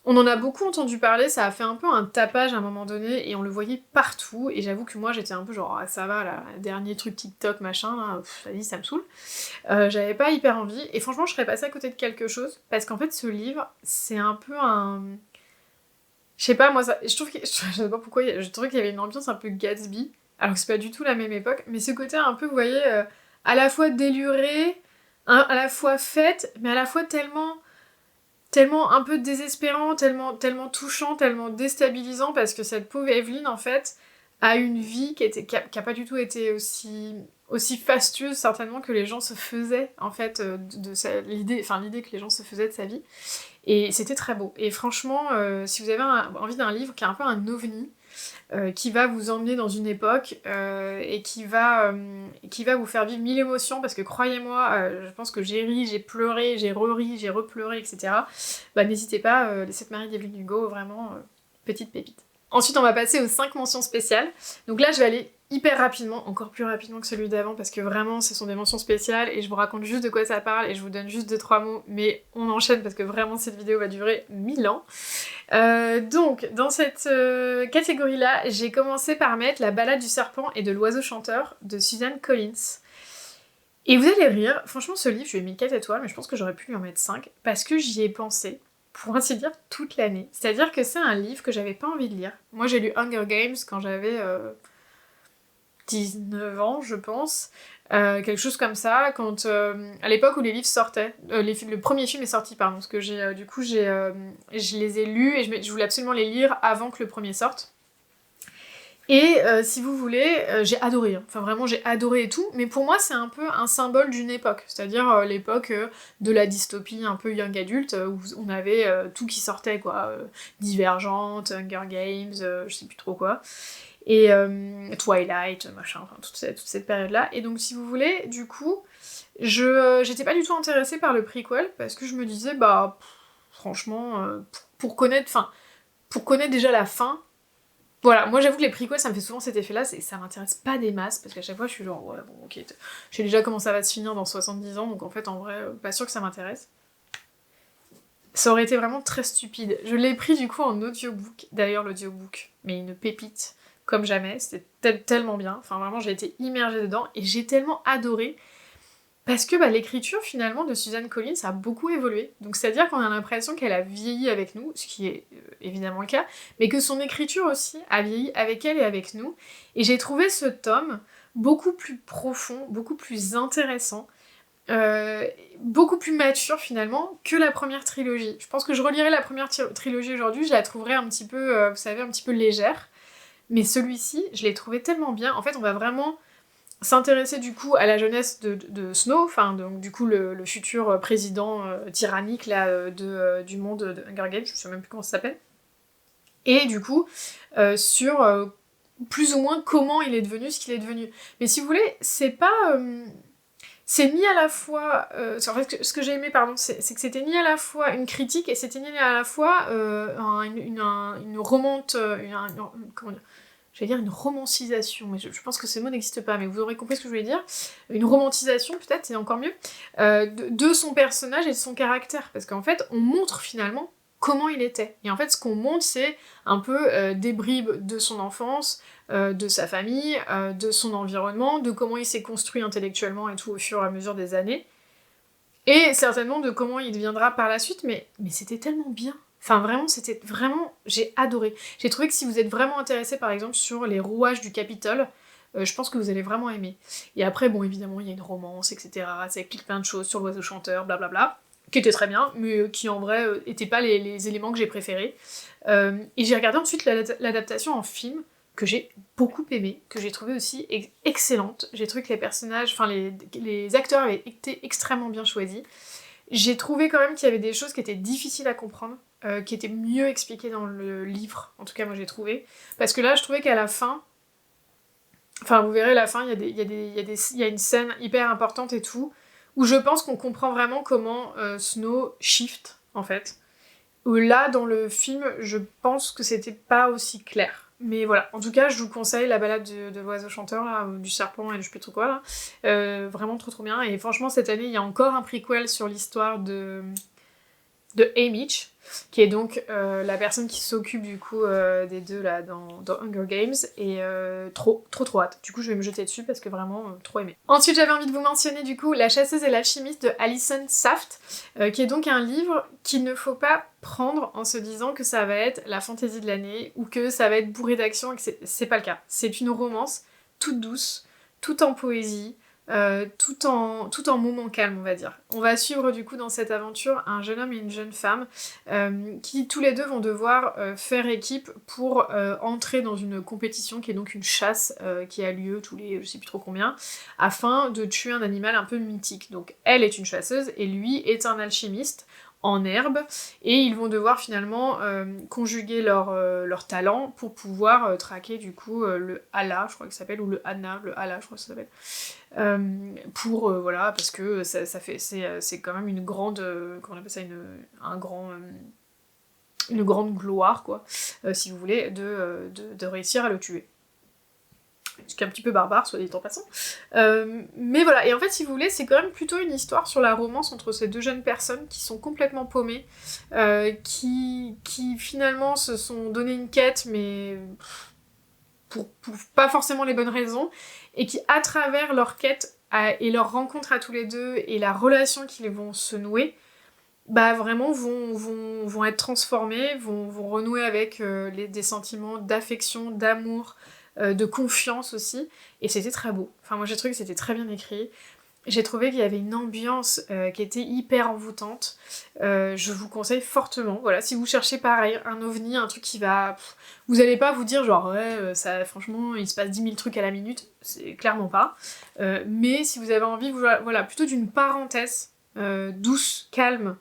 on en a beaucoup entendu parler, ça a fait un peu un tapage à un moment donné, et on le voyait partout, et j'avoue que moi j'étais un peu genre, ah, ça va, là, dernier truc TikTok, machin, là, vas-y, ça me saoule. J'avais pas hyper envie, et franchement je serais passée à côté de quelque chose, parce qu'en fait ce livre, c'est un peu un... Je sais pas, moi, je trouve que... Je sais pas pourquoi, je trouvais qu'il y avait une ambiance un peu Gatsby, alors que c'est pas du tout la même époque, mais ce côté un peu, vous voyez, à la fois déluré, à la fois fête, mais à la fois tellement un peu désespérant, tellement touchant, tellement déstabilisant, parce que cette pauvre Evelyn, en fait, a une vie qui a pas du tout été aussi fastueuse, certainement, que les gens se faisaient, en fait, l'idée que les gens se faisaient de sa vie. Et c'était très beau. Et franchement, si vous avez envie d'un livre qui est un peu un ovni, qui va vous emmener dans une époque et qui va vous faire vivre mille émotions, parce que croyez-moi, je pense que j'ai ri, j'ai pleuré, j'ai re-ri, j'ai repleuré, etc. N'hésitez pas, Les 7 Maris d'Evelyn Hugo, vraiment, petite pépite. Ensuite, on va passer aux 5 mentions spéciales. Donc là, je vais aller hyper rapidement, encore plus rapidement que celui d'avant, parce que vraiment, ce sont des mentions spéciales, et je vous raconte juste de quoi ça parle, et je vous donne juste 2-3 mots, mais on enchaîne, parce que vraiment, cette vidéo va durer 1000 ans. Donc, dans cette catégorie-là, j'ai commencé par mettre La balade du serpent et de l'oiseau chanteur de Suzanne Collins. Et vous allez rire, franchement, ce livre, je lui ai mis 4 étoiles, mais je pense que j'aurais pu lui en mettre 5, parce que j'y ai pensé, pour ainsi dire, toute l'année. C'est-à-dire que c'est un livre que j'avais pas envie de lire. Moi, j'ai lu Hunger Games quand j'avais 19 ans, je pense. Quelque chose comme ça, quand à l'époque où les livres sortaient, le premier film est sorti, pardon, parce que je les ai lus et je voulais absolument les lire avant que le premier sorte. Et si vous voulez, j'ai adoré, hein. Enfin vraiment j'ai adoré et tout, mais pour moi c'est un peu un symbole d'une époque, c'est-à-dire l'époque de la dystopie un peu young adulte, où on avait tout qui sortait, quoi, Divergente, Hunger Games, je sais plus trop quoi, et Twilight, machin, enfin toute cette période-là. Et donc si vous voulez, du coup, j'étais pas du tout intéressée par le prequel, parce que je me disais, franchement, pour connaître déjà la fin, voilà, moi j'avoue que les prequels, ça me fait souvent cet effet-là, ça m'intéresse pas des masses, parce qu'à chaque fois je suis genre, ouais, bon, ok, je sais déjà comment ça va se finir dans 70 ans, donc en fait, en vrai, pas sûr que ça m'intéresse. Ça aurait été vraiment très stupide. Je l'ai pris du coup en audiobook, d'ailleurs l'audiobook, mais une pépite, comme jamais, c'était tellement bien, enfin vraiment j'ai été immergée dedans, et j'ai tellement adoré, parce que l'écriture finalement de Suzanne Collins a beaucoup évolué. Donc c'est-à-dire qu'on a l'impression qu'elle a vieilli avec nous, ce qui est évidemment le cas, mais que son écriture aussi a vieilli avec elle et avec nous. Et j'ai trouvé ce tome beaucoup plus profond, beaucoup plus intéressant, beaucoup plus mature finalement que la première trilogie. Je pense que je relirai la première trilogie aujourd'hui, je la trouverai un petit peu, vous savez, un petit peu légère. Mais celui-ci, je l'ai trouvé tellement bien. En fait, on va vraiment s'intéresser du coup à la jeunesse de Snow, enfin donc du coup le futur président tyrannique là, du monde de Hunger Games, je sais même plus comment ça s'appelle, et du coup sur plus ou moins comment il est devenu ce qu'il est devenu. Mais si vous voulez, c'est pas... c'est ni à la fois... en fait, ce que j'ai aimé, pardon, c'est que c'était ni à la fois une critique, et c'était ni à la fois une remonte... comment dire, j'allais dire une romancisation, mais je pense que ce mot n'existe pas, mais vous aurez compris ce que je voulais dire. Une romantisation, peut-être, c'est encore mieux, de son personnage et de son caractère. Parce qu'en fait, on montre finalement comment il était. Et en fait, ce qu'on montre, c'est un peu des bribes de son enfance, de sa famille, de son environnement, de comment il s'est construit intellectuellement et tout au fur et à mesure des années. Et certainement de comment il deviendra par la suite, mais c'était tellement bien. Enfin vraiment, c'était vraiment... J'ai adoré. J'ai trouvé que si vous êtes vraiment intéressé par exemple sur les rouages du Capitole, je pense que vous allez vraiment aimer. Et après, bon évidemment, il y a une romance, etc. Ça explique plein de choses sur l'oiseau chanteur, blablabla. qui était très bien, mais qui en vrai étaient pas les éléments que j'ai préférés. Et j'ai regardé ensuite l'adaptation en film, que j'ai beaucoup aimé, que j'ai trouvé aussi excellente. J'ai trouvé que les personnages, enfin les acteurs avaient été extrêmement bien choisis. J'ai trouvé quand même qu'il y avait des choses qui étaient difficiles à comprendre, qui étaient mieux expliquées dans le livre, en tout cas moi j'ai trouvé. Parce que là je trouvais qu'à la fin, enfin vous verrez à la fin, il y a une scène hyper importante et tout, où je pense qu'on comprend vraiment comment Snow shift, en fait. Là, dans le film, je pense que c'était pas aussi clair. Mais voilà, en tout cas, je vous conseille la balade de l'oiseau chanteur, là, ou du serpent et je sais plus trop quoi, là. Vraiment trop trop bien. Et franchement, cette année, il y a encore un prequel sur l'histoire de Haymitch, qui est donc la personne qui s'occupe du coup des deux là dans Hunger Games, et trop hâte. Du coup je vais me jeter dessus parce que vraiment trop aimé. Ensuite j'avais envie de vous mentionner du coup La chasseuse et l'alchimiste de Alison Saft, qui est donc un livre qu'il ne faut pas prendre en se disant que ça va être la fantaisie de l'année ou que ça va être bourré d'action, et que c'est pas le cas. C'est une romance toute douce, tout en poésie, tout en moment calme, on va dire. On va suivre du coup dans cette aventure un jeune homme et une jeune femme qui tous les deux vont devoir faire équipe pour entrer dans une compétition qui est donc une chasse qui a lieu tous les je sais plus trop combien, afin de tuer un animal un peu mythique. Donc elle est une chasseuse et lui est un alchimiste en herbe, et ils vont devoir finalement conjuguer leur talent pour pouvoir traquer du coup le Hala, je crois que ça s'appelle, ou le Hana, le Hala, je crois que ça s'appelle. Voilà, parce que c'est quand même une grande, comment on appelle ça, une grande gloire, quoi, si vous voulez, de réussir à le tuer. Ce qui est un petit peu barbare, soit dit en passant. Mais voilà, et en fait, si vous voulez, c'est quand même plutôt une histoire sur la romance entre ces deux jeunes personnes qui sont complètement paumées, qui finalement se sont donné une quête, mais pour pas forcément les bonnes raisons, et qui, à travers leur quête et leur rencontre à tous les deux, et la relation qu'ils vont se nouer, bah vraiment vont être transformés, vont renouer avec des sentiments d'affection, d'amour, de confiance aussi, et c'était très beau. Enfin moi j'ai trouvé que c'était très bien écrit, j'ai trouvé qu'il y avait une ambiance qui était hyper envoûtante, je vous conseille fortement, voilà, si vous cherchez pareil, un ovni, un truc qui va... Vous allez pas vous dire genre ouais, ça, franchement il se passe 10 000 trucs à la minute, c'est clairement pas, mais si vous avez envie, voilà, plutôt d'une parenthèse douce, calme,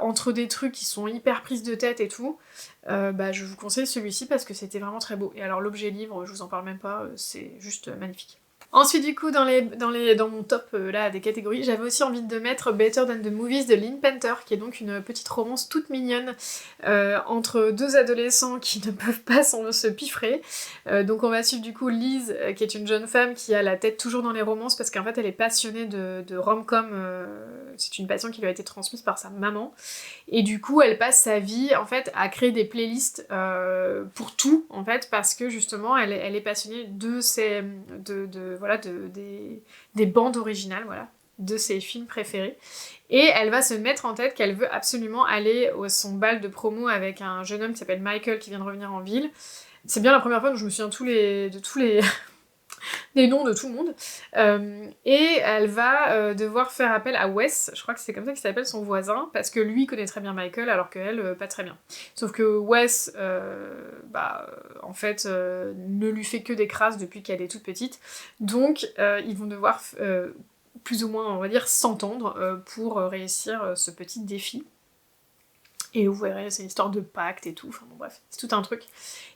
entre des trucs qui sont hyper prises de tête et tout, bah je vous conseille celui-ci parce que c'était vraiment très beau. Et alors l'objet livre, je vous en parle même pas, c'est juste magnifique. Ensuite du coup dans mon top là des catégories, j'avais aussi envie de mettre Better Than the Movies de Lynn Painter, qui est donc une petite romance toute mignonne entre deux adolescents qui ne peuvent pas se piffrer. Donc on va suivre du coup Liz, qui est une jeune femme qui a la tête toujours dans les romances parce qu'en fait elle est passionnée de rom-com, c'est une passion qui lui a été transmise par sa maman. Et du coup, elle passe sa vie, en fait, à créer des playlists pour tout, en fait, parce que, justement, elle est passionnée des bandes originales, voilà, de ses films préférés. Et elle va se mettre en tête qu'elle veut absolument aller à son bal de promo avec un jeune homme qui s'appelle Michael, qui vient de revenir en ville. C'est bien la première fois que je me souviens de tous les les noms de tout le monde, et elle va devoir faire appel à Wes, je crois que c'est comme ça qu'il s'appelle, son voisin, parce que lui connaît très bien Michael, alors qu'elle, pas très bien. Sauf que Wes, en fait, ne lui fait que des crasses depuis qu'elle est toute petite, donc ils vont devoir plus ou moins, on va dire, s'entendre pour réussir ce petit défi. Et vous verrez, c'est une histoire de pacte et tout, enfin bon bref, c'est tout un truc.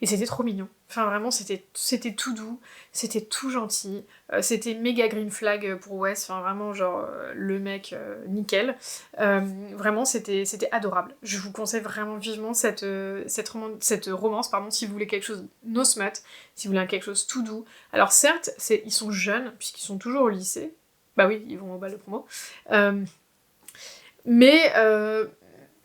Et c'était trop mignon. Enfin vraiment, c'était tout doux, c'était tout gentil, c'était méga green flag pour Wes, enfin vraiment genre le mec nickel. Vraiment, c'était adorable. Je vous conseille vraiment vivement cette romance, pardon, si vous voulez quelque chose no smut, si vous voulez quelque chose tout doux. Alors certes, ils sont jeunes, puisqu'ils sont toujours au lycée. Bah oui, ils vont au bal de promo. Mais...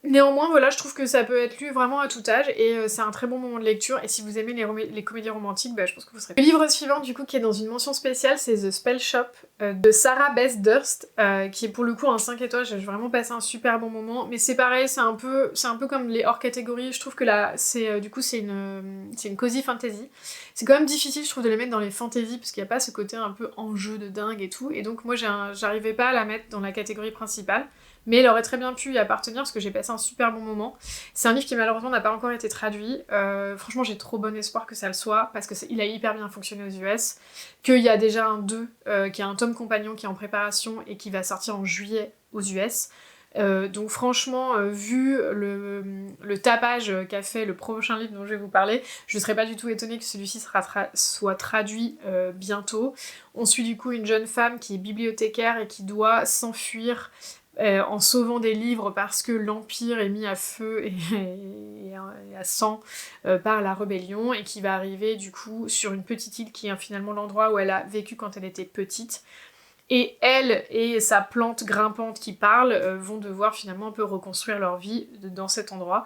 néanmoins, voilà, je trouve que ça peut être lu vraiment à tout âge, et c'est un très bon moment de lecture, et si vous aimez les comédies romantiques, bah, je pense que vous serez... Le livre suivant, du coup, qui est dans une mention spéciale, c'est The Spell Shop de Sarah Beth Durst, qui est pour le coup un 5 étoiles, j'ai vraiment passé un super bon moment, mais c'est pareil, c'est un peu comme les hors-catégories, je trouve que là, c'est une cozy fantasy. C'est quand même difficile, je trouve, de les mettre dans les fantasy, parce qu'il n'y a pas ce côté un peu enjeu de dingue et tout, et donc moi, j'arrivais pas à la mettre dans la catégorie principale, mais elle aurait très bien pu y appartenir parce que j'ai passé un super bon moment. C'est un livre qui malheureusement n'a pas encore été traduit. Franchement, j'ai trop bon espoir que ça le soit parce qu'il a hyper bien fonctionné aux US, qu'il y a déjà un 2, qui est un tome compagnon qui est en préparation et qui va sortir en juillet aux US. Donc franchement, vu le tapage qu'a fait le prochain livre dont je vais vous parler, je ne serais pas du tout étonnée que celui-ci soit traduit bientôt. On suit du coup une jeune femme qui est bibliothécaire et qui doit s'enfuir en sauvant des livres parce que l'Empire est mis à feu et à sang par la rébellion, et qui va arriver du coup sur une petite île qui est finalement l'endroit où elle a vécu quand elle était petite. Et elle et sa plante grimpante qui parle vont devoir finalement un peu reconstruire leur vie dans cet endroit,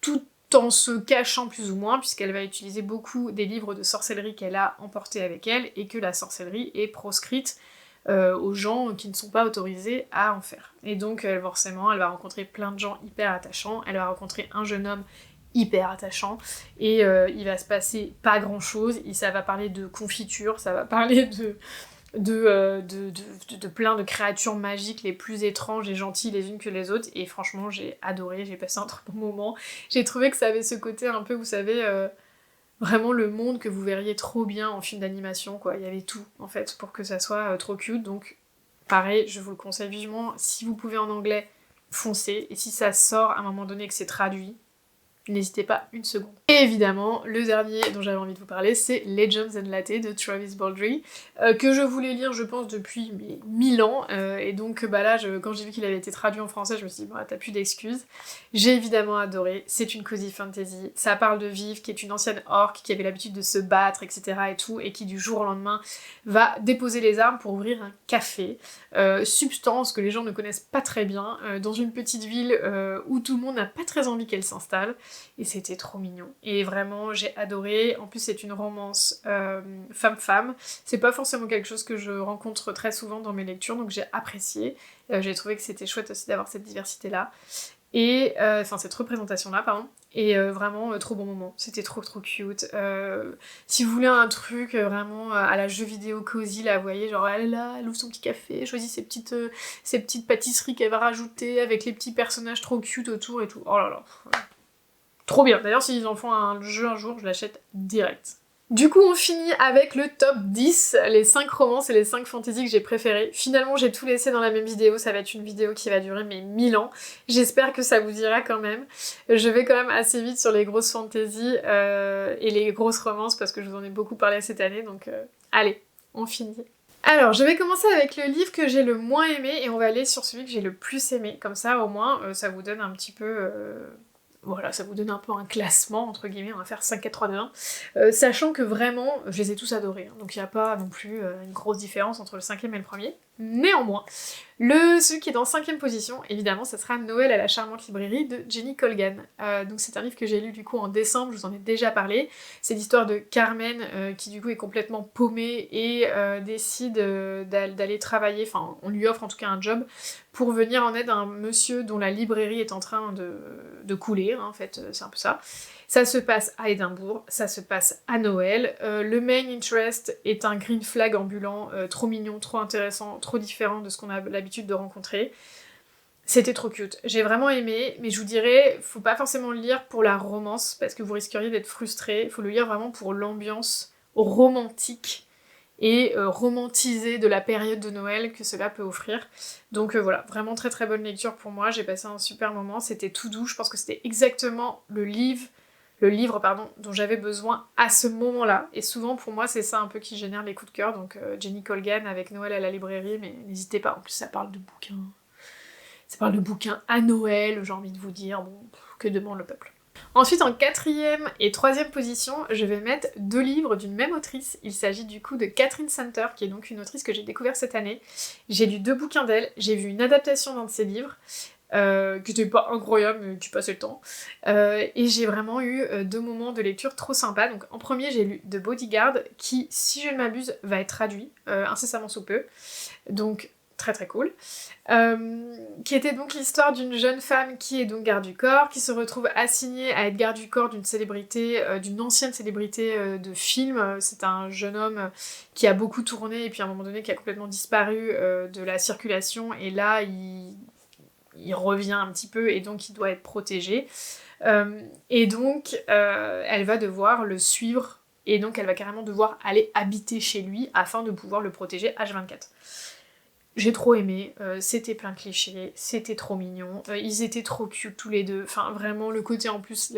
tout en se cachant plus ou moins, puisqu'elle va utiliser beaucoup des livres de sorcellerie qu'elle a emportés avec elle, et que la sorcellerie est proscrite aux gens qui ne sont pas autorisés à en faire. Et donc forcément, elle va rencontrer plein de gens hyper attachants, elle va rencontrer un jeune homme hyper attachant, et il va se passer pas grand chose, ça va parler de confiture, ça va parler de plein de créatures magiques les plus étranges et gentilles les unes que les autres, et franchement j'ai adoré, j'ai passé un très bon moment. J'ai trouvé que ça avait ce côté un peu, vous savez, vraiment le monde que vous verriez trop bien en film d'animation, quoi. Il y avait tout en fait pour que ça soit trop cute, donc pareil, je vous le conseille vivement. Si vous pouvez en anglais, foncez, et si ça sort à un moment donné que c'est traduit, n'hésitez pas une seconde. Et évidemment, le dernier dont j'avais envie de vous parler, c'est Legends and Latte de Travis Baldree, que je voulais lire, je pense, depuis 1000 ans, et donc bah là, quand j'ai vu qu'il avait été traduit en français, je me suis dit, bah, t'as plus d'excuses. J'ai évidemment adoré, c'est une cozy fantasy, ça parle de Viv, qui est une ancienne orque, qui avait l'habitude de se battre, etc. et tout, et qui du jour au lendemain va déposer les armes pour ouvrir un café, substance que les gens ne connaissent pas très bien, dans une petite ville où tout le monde n'a pas très envie qu'elle s'installe, et c'était trop mignon. Et vraiment, j'ai adoré. En plus, c'est une romance femme-femme. C'est pas forcément quelque chose que je rencontre très souvent dans mes lectures, donc j'ai apprécié. J'ai trouvé que c'était chouette aussi d'avoir cette diversité-là. Et, enfin, cette représentation-là, pardon. Et vraiment, trop bon moment. C'était trop cute. Si vous voulez un truc vraiment à la jeu vidéo cosy, là, vous voyez, genre elle est là, elle ouvre son petit café, elle choisit ses petites pâtisseries qu'elle va rajouter avec les petits personnages trop cute autour et tout. Oh là là. Trop bien. D'ailleurs, s'ils en font un jeu un jour, je l'achète direct. Du coup, on finit avec le top 10, les 5 romances et les 5 fantasy que j'ai préférées. Finalement, j'ai tout laissé dans la même vidéo, ça va être une vidéo qui va durer 1000 ans. J'espère que ça vous dira quand même. Je vais quand même assez vite sur les grosses fantasy et les grosses romances parce que je vous en ai beaucoup parlé cette année, donc allez, on finit. Alors, je vais commencer avec le livre que j'ai le moins aimé et on va aller sur celui que j'ai le plus aimé. Comme ça, au moins, ça vous donne un petit peu... Voilà, ça vous donne un peu un classement, entre guillemets, on va faire 5, 4, 3, 2, 1. Sachant que vraiment, je les ai tous adorés, hein, donc il n'y a pas non plus une grosse différence entre le 5e et le premier. Néanmoins, celui qui est en 5e position, évidemment, ça sera Noël à la charmante librairie de Jenny Colgan. Donc c'est un livre que j'ai lu du coup en décembre, je vous en ai déjà parlé. C'est l'histoire de Carmen qui du coup est complètement paumée et décide d'aller travailler, enfin on lui offre en tout cas un job pour venir en aide à un monsieur dont la librairie est en train de couler, hein, en fait, c'est un peu ça. Ça se passe à Édimbourg, ça se passe à Noël. Le main interest est un green flag ambulant, trop mignon, trop intéressant, trop différent de ce qu'on a l'habitude de rencontrer. C'était trop cute. J'ai vraiment aimé, mais je vous dirais, faut pas forcément le lire pour la romance, parce que vous risqueriez d'être frustré. Faut le lire vraiment pour l'ambiance romantique et romantisée de la période de Noël que cela peut offrir. Donc voilà, vraiment très très bonne lecture pour moi. J'ai passé un super moment, c'était tout doux. Je pense que c'était exactement le livre dont j'avais besoin à ce moment-là. Et souvent, pour moi, c'est ça un peu qui génère les coups de cœur. Donc Jenny Colgan avec Noël à la librairie, mais n'hésitez pas. En plus, ça parle de bouquins. Ça parle de bouquins à Noël, j'ai envie de vous dire. Bon, que demande le peuple. Ensuite, en 4e et 3e position, je vais mettre 2 livres d'une même autrice. Il s'agit du coup de Catherine Center, qui est donc une autrice que j'ai découvert cette année. J'ai lu 2 bouquins d'elle, j'ai vu une adaptation d'un de ses livres, qui n'était pas incroyable, mais qui passait le temps. Et j'ai vraiment eu 2 moments de lecture trop sympas. Donc en premier, j'ai lu The Bodyguard, qui, si je ne m'abuse, va être traduit incessamment sous peu. Donc très très cool. Qui était donc l'histoire d'une jeune femme qui est donc garde du corps, qui se retrouve assignée à être garde du corps d'une célébrité, d'une ancienne célébrité de film. C'est un jeune homme qui a beaucoup tourné et puis à un moment donné qui a complètement disparu de la circulation, et là il revient un petit peu et donc il doit être protégé. Et donc elle va devoir le suivre et donc elle va carrément devoir aller habiter chez lui afin de pouvoir le protéger H24. J'ai trop aimé, c'était plein de clichés, c'était trop mignon, ils étaient trop cute tous les deux, enfin vraiment le côté en plus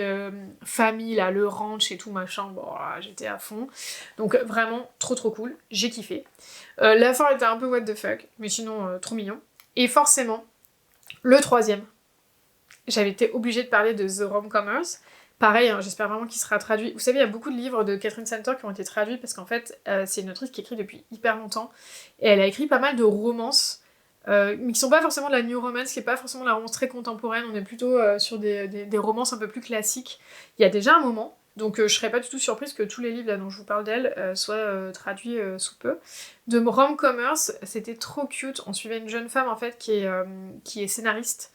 famille là, le ranch et tout machin, bon j'étais à fond. Donc vraiment trop cool, j'ai kiffé. La fin était un peu what the fuck, mais sinon trop mignon. Et forcément, le troisième, j'avais été obligée de parler de The Rom-Comers. Pareil, hein, j'espère vraiment qu'il sera traduit. Vous savez, il y a beaucoup de livres de Catherine Center qui ont été traduits parce qu'en fait, c'est une autrice qui écrit depuis hyper longtemps. Et elle a écrit pas mal de romances, mais qui sont pas forcément de la new romance, qui est pas forcément de la romance très contemporaine. On est plutôt sur des romances un peu plus classiques. Il y a déjà un moment, donc je serais pas du tout surprise que tous les livres là, dont je vous parle d'elle soient traduits sous peu. De Rom-Comers, c'était trop cute. On suivait une jeune femme en fait qui est scénariste,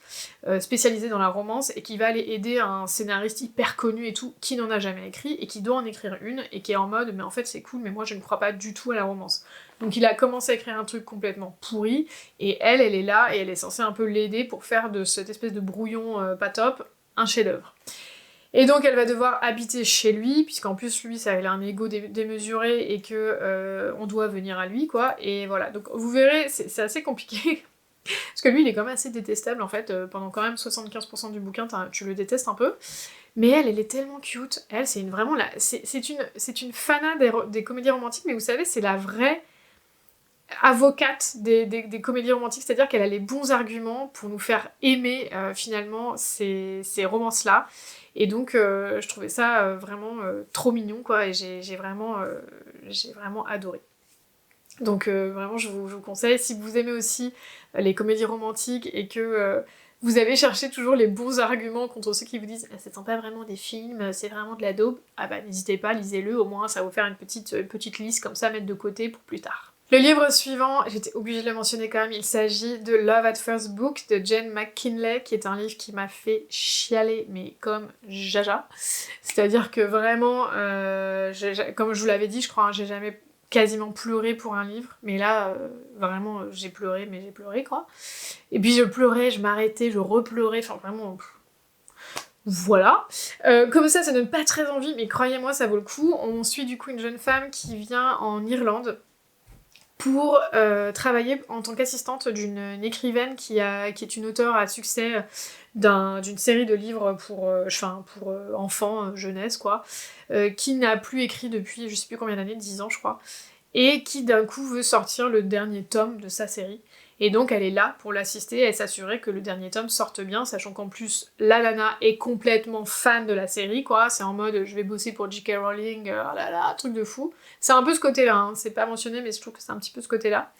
spécialisée dans la romance, et qui va aller aider un scénariste hyper connu et tout, qui n'en a jamais écrit, et qui doit en écrire une, et qui est en mode mais en fait c'est cool, mais moi je ne crois pas du tout à la romance. Donc il a commencé à écrire un truc complètement pourri, et elle est là, et elle est censée un peu l'aider pour faire de cette espèce de brouillon pas top un chef-d'œuvre. Et donc elle va devoir habiter chez lui, puisqu'en plus lui ça, il a un ego démesuré et que on doit venir à lui quoi, et voilà. Donc vous verrez, c'est assez compliqué, parce que lui il est quand même assez détestable en fait, pendant quand même 75% du bouquin tu le détestes un peu, mais elle est tellement cute, elle c'est vraiment c'est une fanat des comédies romantiques, mais vous savez c'est la vraie avocate des comédies romantiques, c'est-à-dire qu'elle a les bons arguments pour nous faire aimer finalement ces romances-là. Et donc je trouvais ça vraiment trop mignon quoi, et j'ai vraiment adoré. Donc vraiment je vous conseille, si vous aimez aussi les comédies romantiques et que vous avez cherché toujours les bons arguments contre ceux qui vous disent c'est pas vraiment des films, c'est vraiment de la daube, ah bah n'hésitez pas, lisez-le, au moins ça va vous faire une petite liste comme ça à mettre de côté pour plus tard. Le livre suivant, j'étais obligée de le mentionner quand même, il s'agit de Love at First Book de Jane McKinley, qui est un livre qui m'a fait chialer, mais comme jaja. C'est-à-dire que vraiment, comme je vous l'avais dit, je crois, hein, j'ai jamais quasiment pleuré pour un livre, mais là, vraiment, j'ai pleuré quoi. Et puis je pleurais, je m'arrêtais, je repleurais, enfin vraiment... Voilà. Comme ça donne pas très envie, mais croyez-moi, ça vaut le coup. On suit du coup une jeune femme qui vient en Irlande pour travailler en tant qu'assistante d'une écrivaine qui est une auteure à succès d'une série de livres pour enfants, jeunesse quoi, qui n'a plus écrit depuis je sais plus combien d'années, 10 ans je crois, et qui d'un coup veut sortir le dernier tome de sa série. Et donc elle est là pour l'assister et s'assurer que le dernier tome sorte bien, sachant qu'en plus la Lana est complètement fan de la série, quoi. C'est en mode je vais bosser pour J.K. Rowling, oh là là, truc de fou. C'est un peu ce côté-là, hein. C'est pas mentionné, mais je trouve que c'est un petit peu ce côté-là.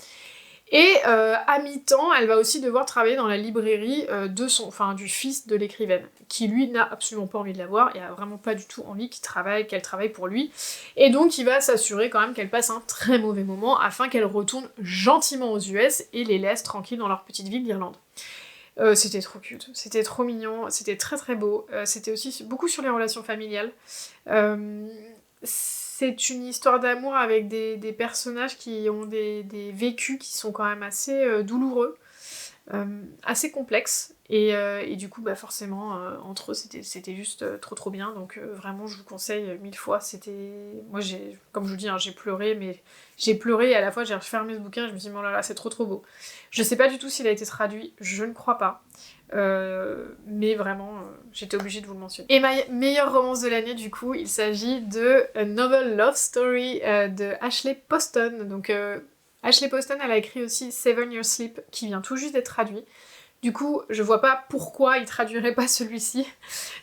Et à mi-temps, elle va aussi devoir travailler dans la librairie du fils de l'écrivaine, qui lui n'a absolument pas envie de la voir et a vraiment pas du tout envie qu'elle travaille pour lui. Et donc il va s'assurer quand même qu'elle passe un très mauvais moment afin qu'elle retourne gentiment aux US et les laisse tranquilles dans leur petite ville d'Irlande. C'était trop cute, c'était trop mignon, c'était très très beau, c'était aussi beaucoup sur les relations familiales. C'est une histoire d'amour avec des personnages qui ont des vécus qui sont quand même assez douloureux, assez complexes, et du coup bah forcément entre eux c'était juste trop bien, donc vraiment je vous conseille 1000 fois. Moi comme je vous dis, hein, j'ai pleuré, mais j'ai pleuré et à la fois j'ai refermé ce bouquin et je me suis dit oh là là c'est trop beau. Je sais pas du tout s'il a été traduit, je ne crois pas. Mais vraiment, j'étais obligée de vous le mentionner. Et ma meilleure romance de l'année, du coup, il s'agit de A Novel Love Story de Ashley Poston. Donc, Ashley Poston, elle a écrit aussi Seven Years Sleep, qui vient tout juste d'être traduit. Du coup, je vois pas pourquoi il traduirait pas celui-ci.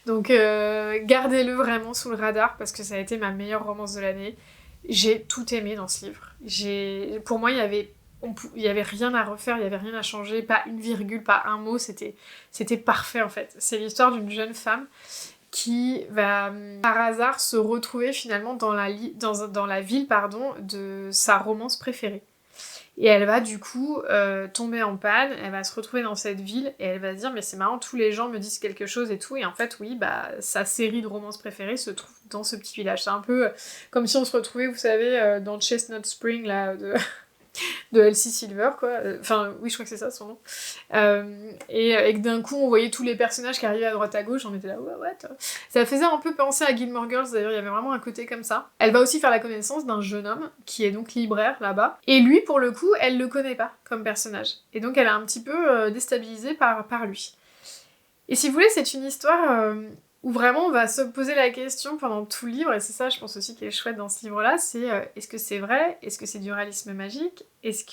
Donc, gardez-le vraiment sous le radar, parce que ça a été ma meilleure romance de l'année. J'ai tout aimé dans ce livre. Pour moi, il y avait rien à refaire, il y avait rien à changer, pas une virgule, pas un mot, c'était parfait en fait. C'est l'histoire d'une jeune femme qui va par hasard se retrouver finalement dans la ville de sa romance préférée. Et elle va du coup tomber en panne, elle va se retrouver dans cette ville et elle va se dire mais c'est marrant, tous les gens me disent quelque chose et tout, et en fait oui, bah sa série de romances préférées se trouve dans ce petit village. C'est un peu comme si on se retrouvait, vous savez, dans Chestnut Spring là, de Elsie Silver, quoi. Enfin, oui, je crois que c'est ça son nom. Et que d'un coup, on voyait tous les personnages qui arrivaient à droite à gauche, on était là, what? Ça faisait un peu penser à Gilmore Girls, d'ailleurs, il y avait vraiment un côté comme ça. Elle va aussi faire la connaissance d'un jeune homme, qui est donc libraire, là-bas. Et lui, pour le coup, elle le connaît pas, comme personnage. Et donc, elle est un petit peu déstabilisée par lui. Et si vous voulez, c'est une histoire où vraiment on va se poser la question pendant tout le livre, et c'est ça je pense aussi qui est chouette dans ce livre-là, c'est est-ce que c'est vrai? Est-ce que c'est du réalisme magique? Est-ce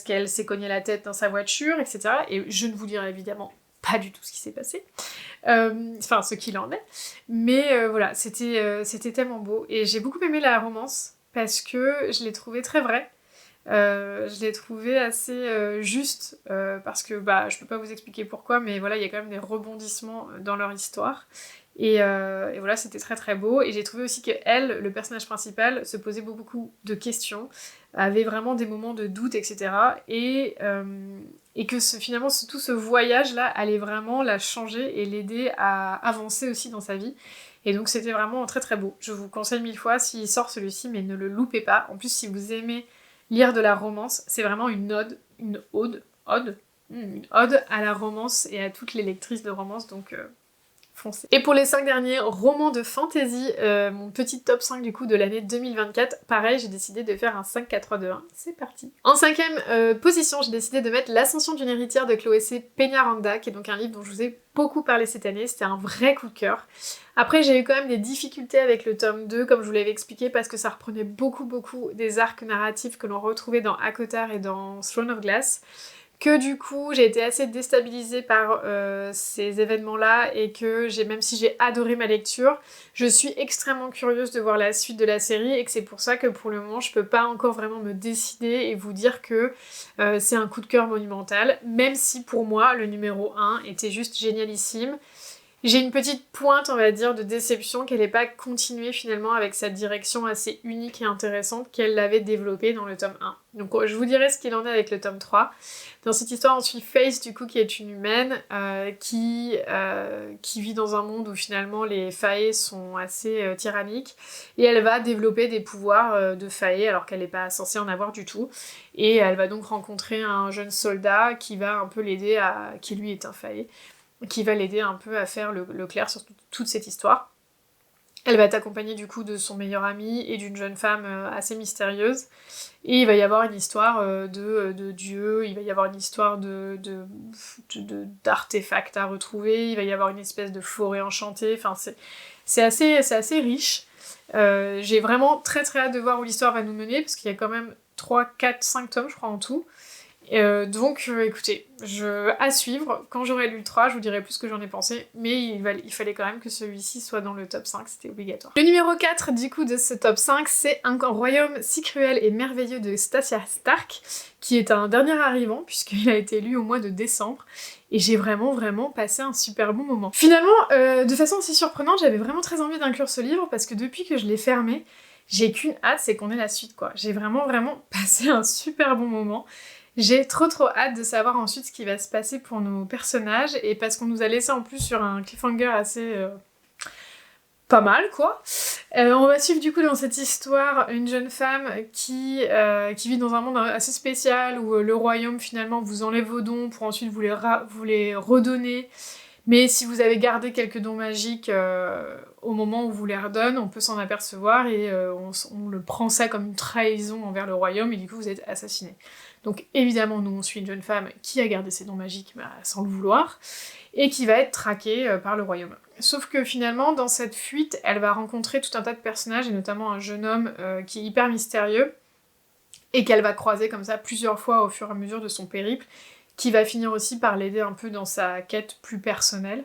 qu'elle s'est cogné la tête dans sa voiture, etc. Et je ne vous dirai évidemment pas du tout ce qui s'est passé, enfin ce qu'il en est, mais voilà, c'était tellement beau, et j'ai beaucoup aimé la romance, parce que je l'ai trouvée très vraie. Je l'ai trouvé assez juste, parce que je peux pas vous expliquer pourquoi, mais voilà, il y a quand même des rebondissements dans leur histoire. Et voilà, c'était très très beau. Et j'ai trouvé aussi que elle, le personnage principal, se posait beaucoup de questions, avait vraiment des moments de doute, etc. Et que finalement, tout ce voyage-là allait vraiment la changer et l'aider à avancer aussi dans sa vie. Et donc c'était vraiment très très beau. Je vous conseille 1000 fois s'il sort celui-ci, mais ne le loupez pas. En plus, si vous aimez lire de la romance, c'est vraiment une ode à la romance et à toutes les lectrices de romance, donc foncez. Et pour les 5 derniers romans de fantasy, mon petit top 5 du coup de l'année 2024, pareil, j'ai décidé de faire un 5, 4, 3, 2, 1, c'est parti. En 5ème position, j'ai décidé de mettre L'Ascension d'une héritière de Chloé C. Peñaranda, qui est donc un livre dont je vous ai beaucoup parlé cette année, c'était un vrai coup de cœur. Après, j'ai eu quand même des difficultés avec le tome 2, comme je vous l'avais expliqué, parce que ça reprenait beaucoup des arcs narratifs que l'on retrouvait dans ACOTAR et dans Throne of Glass, que du coup j'ai été assez déstabilisée par ces événements-là, et que même si j'ai adoré ma lecture, je suis extrêmement curieuse de voir la suite de la série, et que c'est pour ça que pour le moment je peux pas encore vraiment me décider et vous dire que c'est un coup de cœur monumental, même si pour moi le numéro 1 était juste génialissime. J'ai une petite pointe, on va dire, de déception qu'elle n'ait pas continué finalement avec sa direction assez unique et intéressante qu'elle l'avait développée dans le tome 1. Donc je vous dirai ce qu'il en est avec le tome 3. Dans cette histoire, on suit Faith, du coup, qui est une humaine qui vit dans un monde où finalement les Fae sont assez tyranniques, et elle va développer des pouvoirs de Fae alors qu'elle n'est pas censée en avoir du tout. Et elle va donc rencontrer un jeune soldat qui va un peu l'aider qui lui est un Fae, qui va l'aider un peu à faire le clair sur toute cette histoire. Elle va être accompagnée du coup de son meilleur ami et d'une jeune femme assez mystérieuse. Et il va y avoir une histoire de dieux, il va y avoir une histoire d'artefacts à retrouver, il va y avoir une espèce de forêt enchantée, enfin c'est assez riche. J'ai vraiment très très hâte de voir où l'histoire va nous mener, parce qu'il y a quand même 3, 4, 5 tomes je crois en tout. Donc écoutez, à suivre. Quand j'aurai lu le 3, je vous dirai plus ce que j'en ai pensé, mais il fallait quand même que celui-ci soit dans le top 5, c'était obligatoire. Le numéro 4 du coup de ce top 5, c'est Un royaume si cruel et merveilleux de Stasia Stark, qui est un dernier arrivant puisqu'il a été lu au mois de décembre, et j'ai vraiment passé un super bon moment. Finalement, de façon assez surprenante, j'avais vraiment très envie d'inclure ce livre, parce que depuis que je l'ai fermé, j'ai qu'une hâte, c'est qu'on ait la suite quoi. J'ai vraiment passé un super bon moment. J'ai trop hâte de savoir ensuite ce qui va se passer pour nos personnages, et parce qu'on nous a laissé en plus sur un cliffhanger assez pas mal quoi. On va suivre du coup dans cette histoire une jeune femme qui vit dans un monde assez spécial, où le royaume finalement vous enlève vos dons pour ensuite vous les redonner. Mais si vous avez gardé quelques dons magiques au moment où vous les redonne, on peut s'en apercevoir, et on le prend ça comme une trahison envers le royaume, et du coup vous êtes assassiné. Donc évidemment, nous on suit une jeune femme qui a gardé ses dons magiques sans le vouloir, et qui va être traquée par le royaume. Sauf que finalement, dans cette fuite, elle va rencontrer tout un tas de personnages, et notamment un jeune homme qui est hyper mystérieux, et qu'elle va croiser comme ça plusieurs fois au fur et à mesure de son périple, qui va finir aussi par l'aider un peu dans sa quête plus personnelle.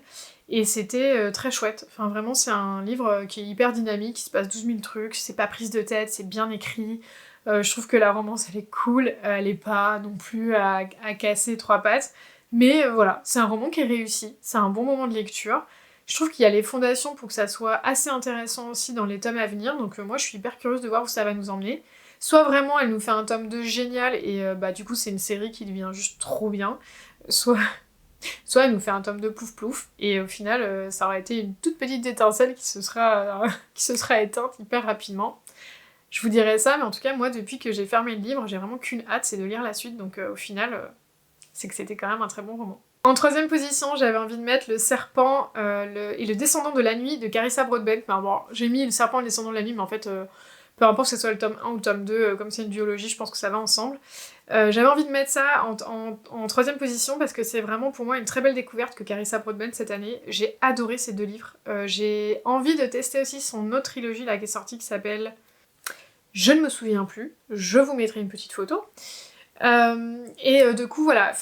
Et c'était très chouette. Enfin vraiment, c'est un livre qui est hyper dynamique, il se passe 12 000 trucs, c'est pas prise de tête, c'est bien écrit. Je trouve que la romance elle est cool, elle est pas non plus à casser 3 pattes, mais voilà, c'est un roman qui est réussi, c'est un bon moment de lecture. Je trouve qu'il y a les fondations pour que ça soit assez intéressant aussi dans les tomes à venir, donc moi je suis hyper curieuse de voir où ça va nous emmener. Soit vraiment elle nous fait un tome 2 génial, et du coup c'est une série qui devient juste trop bien, soit elle nous fait un tome 2 plouf plouf, et au final ça aurait été une toute petite étincelle qui se sera éteinte hyper rapidement. Je vous dirai ça, mais en tout cas, moi, depuis que j'ai fermé le livre, j'ai vraiment qu'une hâte, c'est de lire la suite, donc au final, c'est que c'était quand même un très bon roman. En troisième position, j'avais envie de mettre Le Serpent et le Descendant de la Nuit de Carissa Broadbent. Enfin bon, j'ai mis Le Serpent et le Descendant de la Nuit, mais en fait, peu importe que ce soit le tome 1 ou le tome 2, comme c'est une duologie, je pense que ça va ensemble. J'avais envie de mettre ça en troisième position parce que c'est vraiment pour moi une très belle découverte que Carissa Broadbent cette année. J'ai adoré ces deux livres. J'ai envie de tester aussi son autre trilogie là qui est sortie qui s'appelle... Je ne me souviens plus, je vous mettrai une petite photo. Du coup voilà,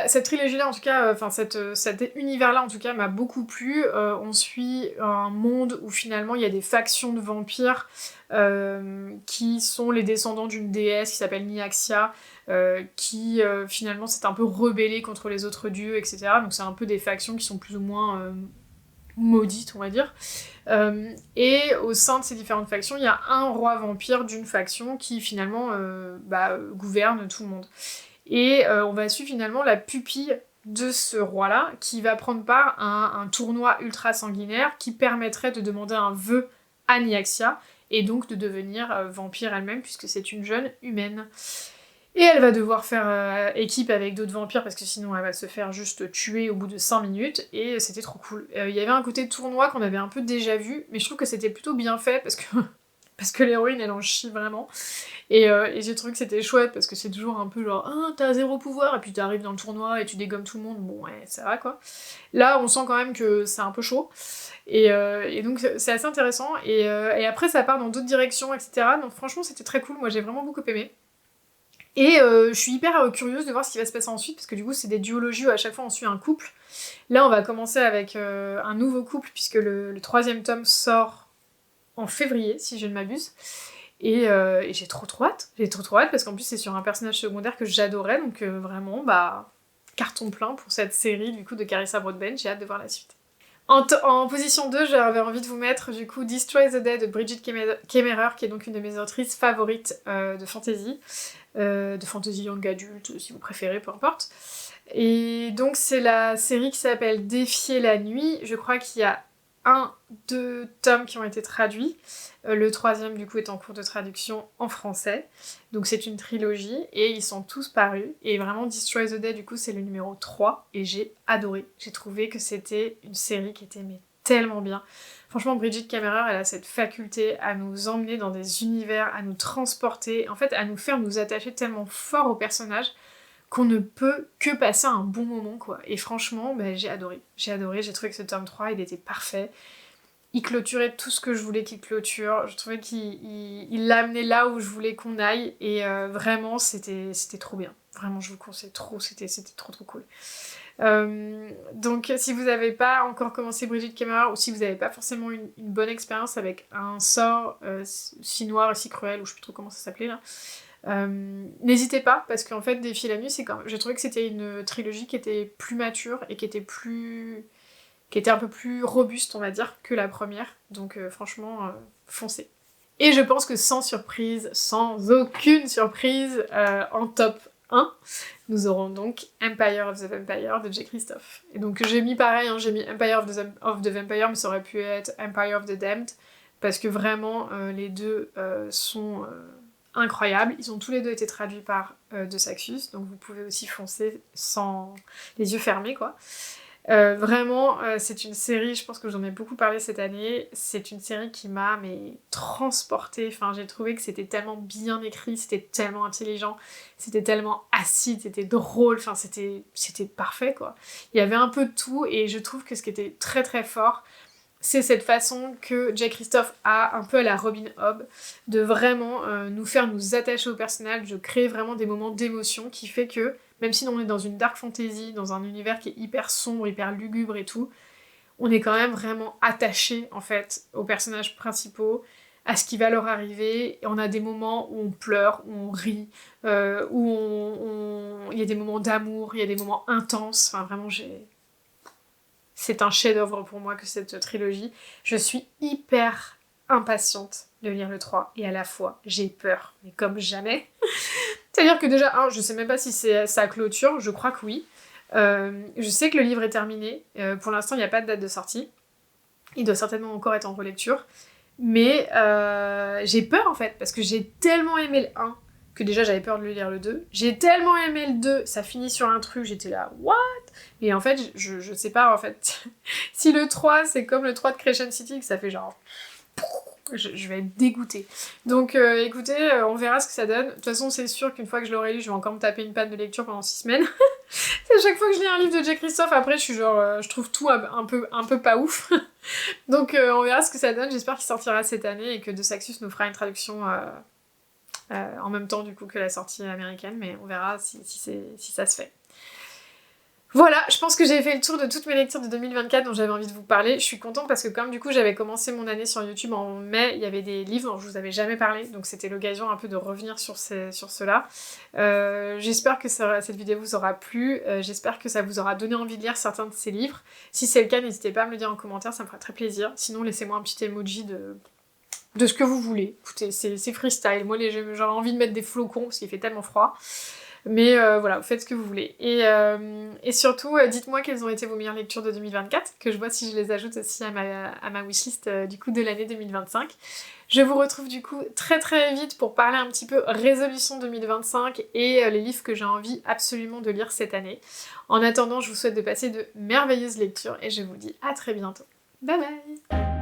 cette trilogie là en tout cas, cet univers là en tout cas m'a beaucoup plu. On suit un monde où finalement il y a des factions de vampires qui sont les descendants d'une déesse qui s'appelle Nyaxia, qui finalement s'est un peu rebellée contre les autres dieux, etc. Donc c'est un peu des factions qui sont plus ou moins maudites, on va dire. Et au sein de ces différentes factions, il y a un roi vampire d'une faction qui finalement gouverne tout le monde. Et on va suivre finalement la pupille de ce roi-là qui va prendre part à un tournoi ultra sanguinaire qui permettrait de demander un vœu à Nyaxia et donc de devenir vampire elle-même puisque c'est une jeune humaine. Et elle va devoir faire équipe avec d'autres vampires parce que sinon elle va se faire juste tuer au bout de 5 minutes et c'était trop cool. Il y avait un côté tournoi qu'on avait un peu déjà vu, mais je trouve que c'était plutôt bien fait parce que l'héroïne elle en chie vraiment. Et j'ai trouvé que c'était chouette parce que c'est toujours un peu genre ah t'as zéro pouvoir et puis t'arrives dans le tournoi et tu dégommes tout le monde, bon ouais ça va quoi. Là on sent quand même que c'est un peu chaud et donc c'est assez intéressant et après ça part dans d'autres directions etc. Donc franchement c'était très cool, moi j'ai vraiment beaucoup aimé. Et je suis hyper curieuse de voir ce qui va se passer ensuite, parce que du coup c'est des duologies où à chaque fois on suit un couple. Là on va commencer avec un nouveau couple, puisque le troisième tome sort en février, si je ne m'abuse. Et j'ai trop hâte, parce qu'en plus c'est sur un personnage secondaire que j'adorais, donc vraiment, carton plein pour cette série du coup de Carissa Broadbent, j'ai hâte de voir la suite. En position 2, j'avais envie de vous mettre du coup Destroy the Dead de Brigid Kemmerer, qui est donc une de mes autrices favorites de fantasy young adulte si vous préférez, peu importe. Et donc c'est la série qui s'appelle Défier la nuit, je crois qu'il y a 2 tomes qui ont été traduits, le troisième du coup est en cours de traduction en français, donc c'est une trilogie et ils sont tous parus et vraiment Destroy the Dead du coup c'est le numéro 3 et j'ai adoré, j'ai trouvé que c'était une série qui était tellement bien. Franchement Brigid Kemmerer elle a cette faculté à nous emmener dans des univers, à nous transporter, en fait à nous faire nous attacher tellement fort aux personnages qu'on ne peut que passer un bon moment quoi. Et franchement j'ai adoré, j'ai trouvé que ce tome 3 il était parfait. Il clôturait tout ce que je voulais qu'il clôture, je trouvais qu'il l'a amené là où je voulais qu'on aille et vraiment c'était trop bien. Vraiment je vous conseille trop, c'était trop cool. Donc si vous n'avez pas encore commencé Brigid Kemmerer ou si vous n'avez pas forcément une bonne expérience avec un sort si noir et si cruel, ou je sais plus trop comment ça s'appelait là, n'hésitez pas parce qu'en fait Défier la nuit c'est quand même... j'ai trouvé que c'était une trilogie qui était plus mature et qui était un peu plus robuste on va dire que la première, donc franchement foncez. Et je pense que sans aucune surprise, en top 1, nous aurons donc Empire of the Vampire de J. Christophe. Et donc j'ai mis pareil, j'ai mis Empire of the Vampire, mais ça aurait pu être Empire of the Damned, parce que vraiment les deux sont incroyables. Ils ont tous les deux été traduits par De Saxus, donc vous pouvez aussi foncer sans les yeux fermés quoi. Vraiment, c'est une série, je pense que j'en ai beaucoup parlé cette année, c'est une série qui m'a transportée, enfin j'ai trouvé que c'était tellement bien écrit, c'était tellement intelligent, c'était tellement acide, c'était drôle, enfin c'était parfait quoi. Il y avait un peu de tout et je trouve que ce qui était très très fort, c'est cette façon que J. Christophe a, un peu à la Robin Hobb, de vraiment nous faire nous attacher au personnage, de créer vraiment des moments d'émotion qui fait que même si on est dans une dark fantasy, dans un univers qui est hyper sombre, hyper lugubre et tout, on est quand même vraiment attaché en fait aux personnages principaux, à ce qui va leur arriver, et on a des moments où on pleure, où on rit, où il y a des moments d'amour, il y a des moments intenses, enfin vraiment c'est un chef-d'œuvre pour moi que cette trilogie. Je suis hyper impatiente de lire le 3, et à la fois j'ai peur, mais comme jamais. C'est-à-dire que déjà, je sais même pas si c'est sa clôture, je crois que oui. Je sais que le livre est terminé, pour l'instant il n'y a pas de date de sortie. Il doit certainement encore être en relecture. Mais j'ai peur en fait, parce que j'ai tellement aimé le 1 que déjà j'avais peur de le lire le 2. J'ai tellement aimé le 2, ça finit sur un truc, j'étais là, what? Et en fait, je sais pas en fait. Si le 3 c'est comme le 3 de Crescent City, que ça fait genre... Je vais être dégoûtée. Donc écoutez, on verra ce que ça donne. De toute façon, c'est sûr qu'une fois que je l'aurai lu, je vais encore me taper une panne de lecture pendant 6 semaines. C'est à chaque fois que je lis un livre de J. Christophe, après je suis genre, je trouve tout un peu pas ouf. Donc on verra ce que ça donne. J'espère qu'il sortira cette année et que De Saxus nous fera une traduction en même temps du coup que la sortie américaine, mais on verra si ça se fait. Voilà, je pense que j'ai fait le tour de toutes mes lectures de 2024 dont j'avais envie de vous parler. Je suis contente parce que comme du coup j'avais commencé mon année sur YouTube en mai, il y avait des livres dont je vous avais jamais parlé, donc c'était l'occasion un peu de revenir sur cela. J'espère que cette vidéo vous aura plu, j'espère que ça vous aura donné envie de lire certains de ces livres. Si c'est le cas, n'hésitez pas à me le dire en commentaire, ça me fera très plaisir. Sinon laissez-moi un petit emoji de ce que vous voulez. Écoutez, c'est freestyle. Moi j'aurais envie de mettre des flocons parce qu'il fait tellement froid. Mais voilà, faites ce que vous voulez. Et surtout, dites-moi quelles ont été vos meilleures lectures de 2024, que je vois si je les ajoute aussi à ma wishlist du coup de l'année 2025. Je vous retrouve du coup très très vite pour parler un petit peu résolution 2025 et les livres que j'ai envie absolument de lire cette année. En attendant, je vous souhaite de passer de merveilleuses lectures et je vous dis à très bientôt. Bye bye!